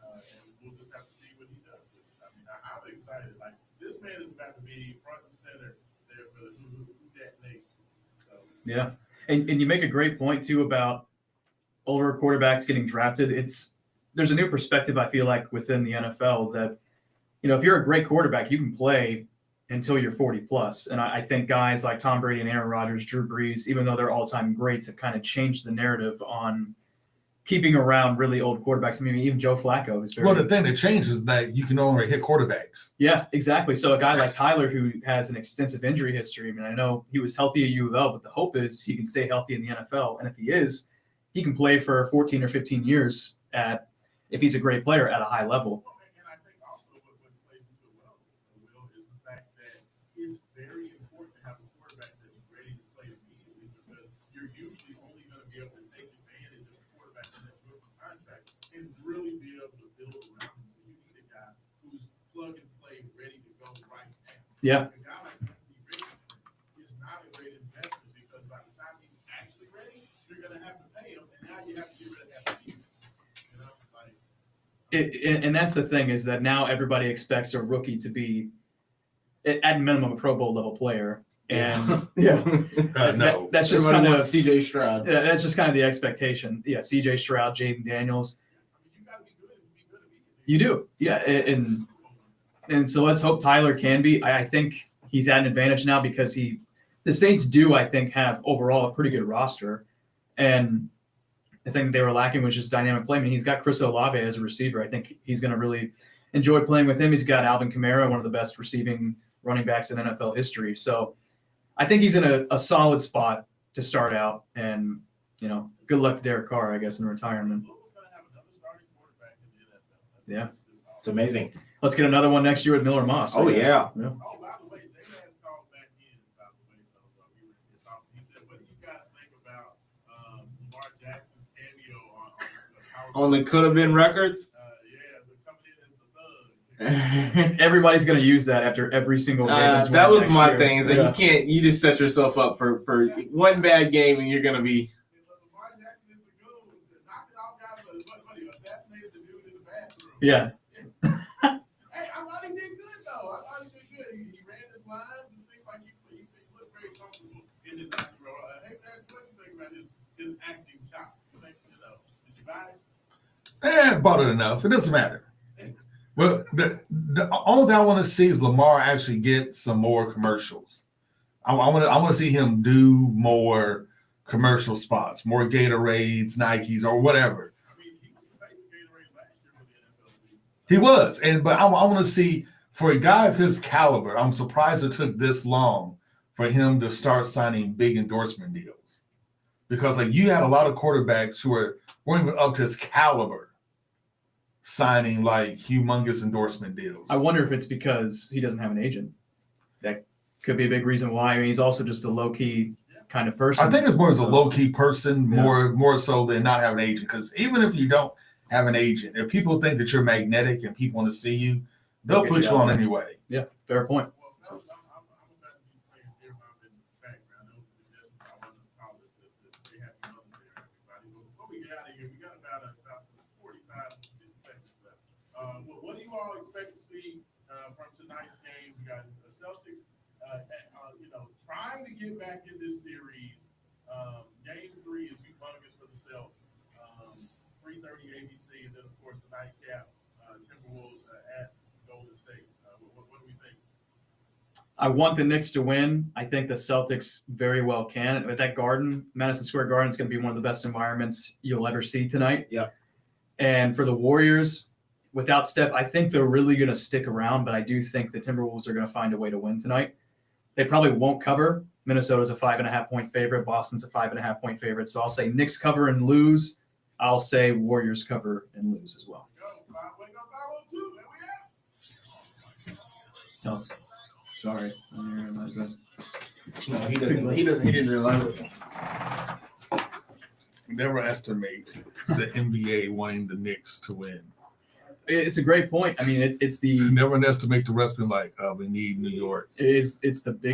B: and we'll just have to see what he does with it. I mean, I'm excited. Like, this man is about to be front and center there for the Who Dat Nation. So.
A: Yeah, and you make a great point too about older quarterbacks getting drafted. There's a new perspective I feel like within the NFL that, if you're a great quarterback, you can play until you're 40 plus. And I think guys like Tom Brady and Aaron Rodgers, Drew Brees, even though they're all-time greats, have kind of changed the narrative on keeping around really old quarterbacks. I mean, even Joe Flacco is very.
C: Well, the thing that changes is that you can only hit quarterbacks.
A: Yeah, exactly. So a guy like Tyler, who has an extensive injury history, I mean, I know he was healthy at U of L, but the hope is he can stay healthy in the NFL. And if he is, he can play for 14 or 15 years if he's a great player at a high level.
B: And I think also what plays into it well, Will, is the fact that it's very important to have a quarterback that's ready to play immediately, because you're usually only going to be able to take advantage of a quarterback in that rookie contract and really be able to build around him. So you need a guy who's plug and play, ready to go right now.
A: Yeah.
B: A guy like Anthony Richardson is not a great investment, because by the time he's actually ready, you're going to have to pay him, and now you have to get rid of that piece.
A: And that's the thing, is that now everybody expects a rookie to be at minimum a Pro Bowl level player. And
C: No.
A: that's just kind of
D: CJ Stroud.
A: Yeah, that's just kind of the expectation. Yeah, CJ Stroud, Jaden Daniels.
B: You got to be good and be good immediately.
A: You do. Yeah. And so let's hope Tyler can be. I think he's at an advantage now because the Saints do, I think, have overall a pretty good roster. And the thing that they were lacking was just dynamic play. I mean, he's got Chris Olave as a receiver. I think he's going to really enjoy playing with him. He's got Alvin Kamara, one of the best receiving running backs in NFL history. So I think he's in a solid spot to start out. And, good luck to Derek Carr, I guess, in retirement. Yeah.
D: It's amazing.
A: Let's get another one next year with Miller Moss.
D: Oh, yeah.
B: Oh, by the way, Jay has called back in, by the way, so we were talking. He said, what do you guys think about Lamar Jackson's cameo
D: On the Could Have Been Records?
A: Everybody's going to use that after every single game.
D: That was my thing, is that you just set yourself up for one bad game and you're going to be.
B: Lamar Jackson is the goal. Knock it off, guys, but he assassinated the dude in the bathroom.
A: Yeah.
B: Hey, I thought he did good, though. I thought he did good. He ran his lines. It seemed like he looked very comfortable in his acting role. Hey, Derek, what do you think about his acting chop? Did you buy it?
C: Bought it enough. It doesn't matter. Well, the only thing I want to see is Lamar actually get some more commercials. I want to see him do more commercial spots, more Gatorades, Nikes, or whatever.
B: I mean, he was the face of Gatorade last year with the NFL season.
C: He was, but I want to see, for a guy of his caliber, I'm surprised it took this long for him to start signing big endorsement deals, because you had a lot of quarterbacks who weren't even up to his caliber signing humongous endorsement deals.
A: I wonder if it's because he doesn't have an agent. That could be a big reason why. I mean, he's also just a low-key kind of person.
C: I think it's more as a low-key person, more so than not have an agent. Because even if you don't have an agent, if people think that you're magnetic and people want to see you, they'll put you on anyway.
A: Yeah, fair point.
B: Well, I'm about to be playing Dear Mom in the background. Those are the suggestions I wanted to call it. They have Mother's Day, everybody. But before we get out of here, we got about 45 seconds left. What do you all expect to see from tonight's game? We got the Celtics, trying to get back in this series. Game 3 is humongous for the Celtics. 3:30 ABC, and then of course the nightcap, Timberwolves at Golden State. What do we think?
A: I want the Knicks to win. I think the Celtics very well can. At that Garden, Madison Square Garden, is going to be one of the best environments you'll ever see tonight.
D: Yep.
A: And for the Warriors, without Steph, I think they're really going to stick around, but I do think the Timberwolves are going to find a way to win tonight. They probably won't cover. Minnesota's a 5.5-point favorite. Boston's a 5.5-point favorite. So I'll say Knicks cover and lose. I'll say Warriors cover and lose as well.
B: Wake up 502. There we are.
A: Oh, sorry. I didn't realize that.
D: No, he doesn't. He didn't realize it.
C: Never estimate the NBA wanting the Knicks to win.
A: It's a great point. I mean, it's the
C: Never underestimate the rest of them. Like, we need New York.
A: it's the big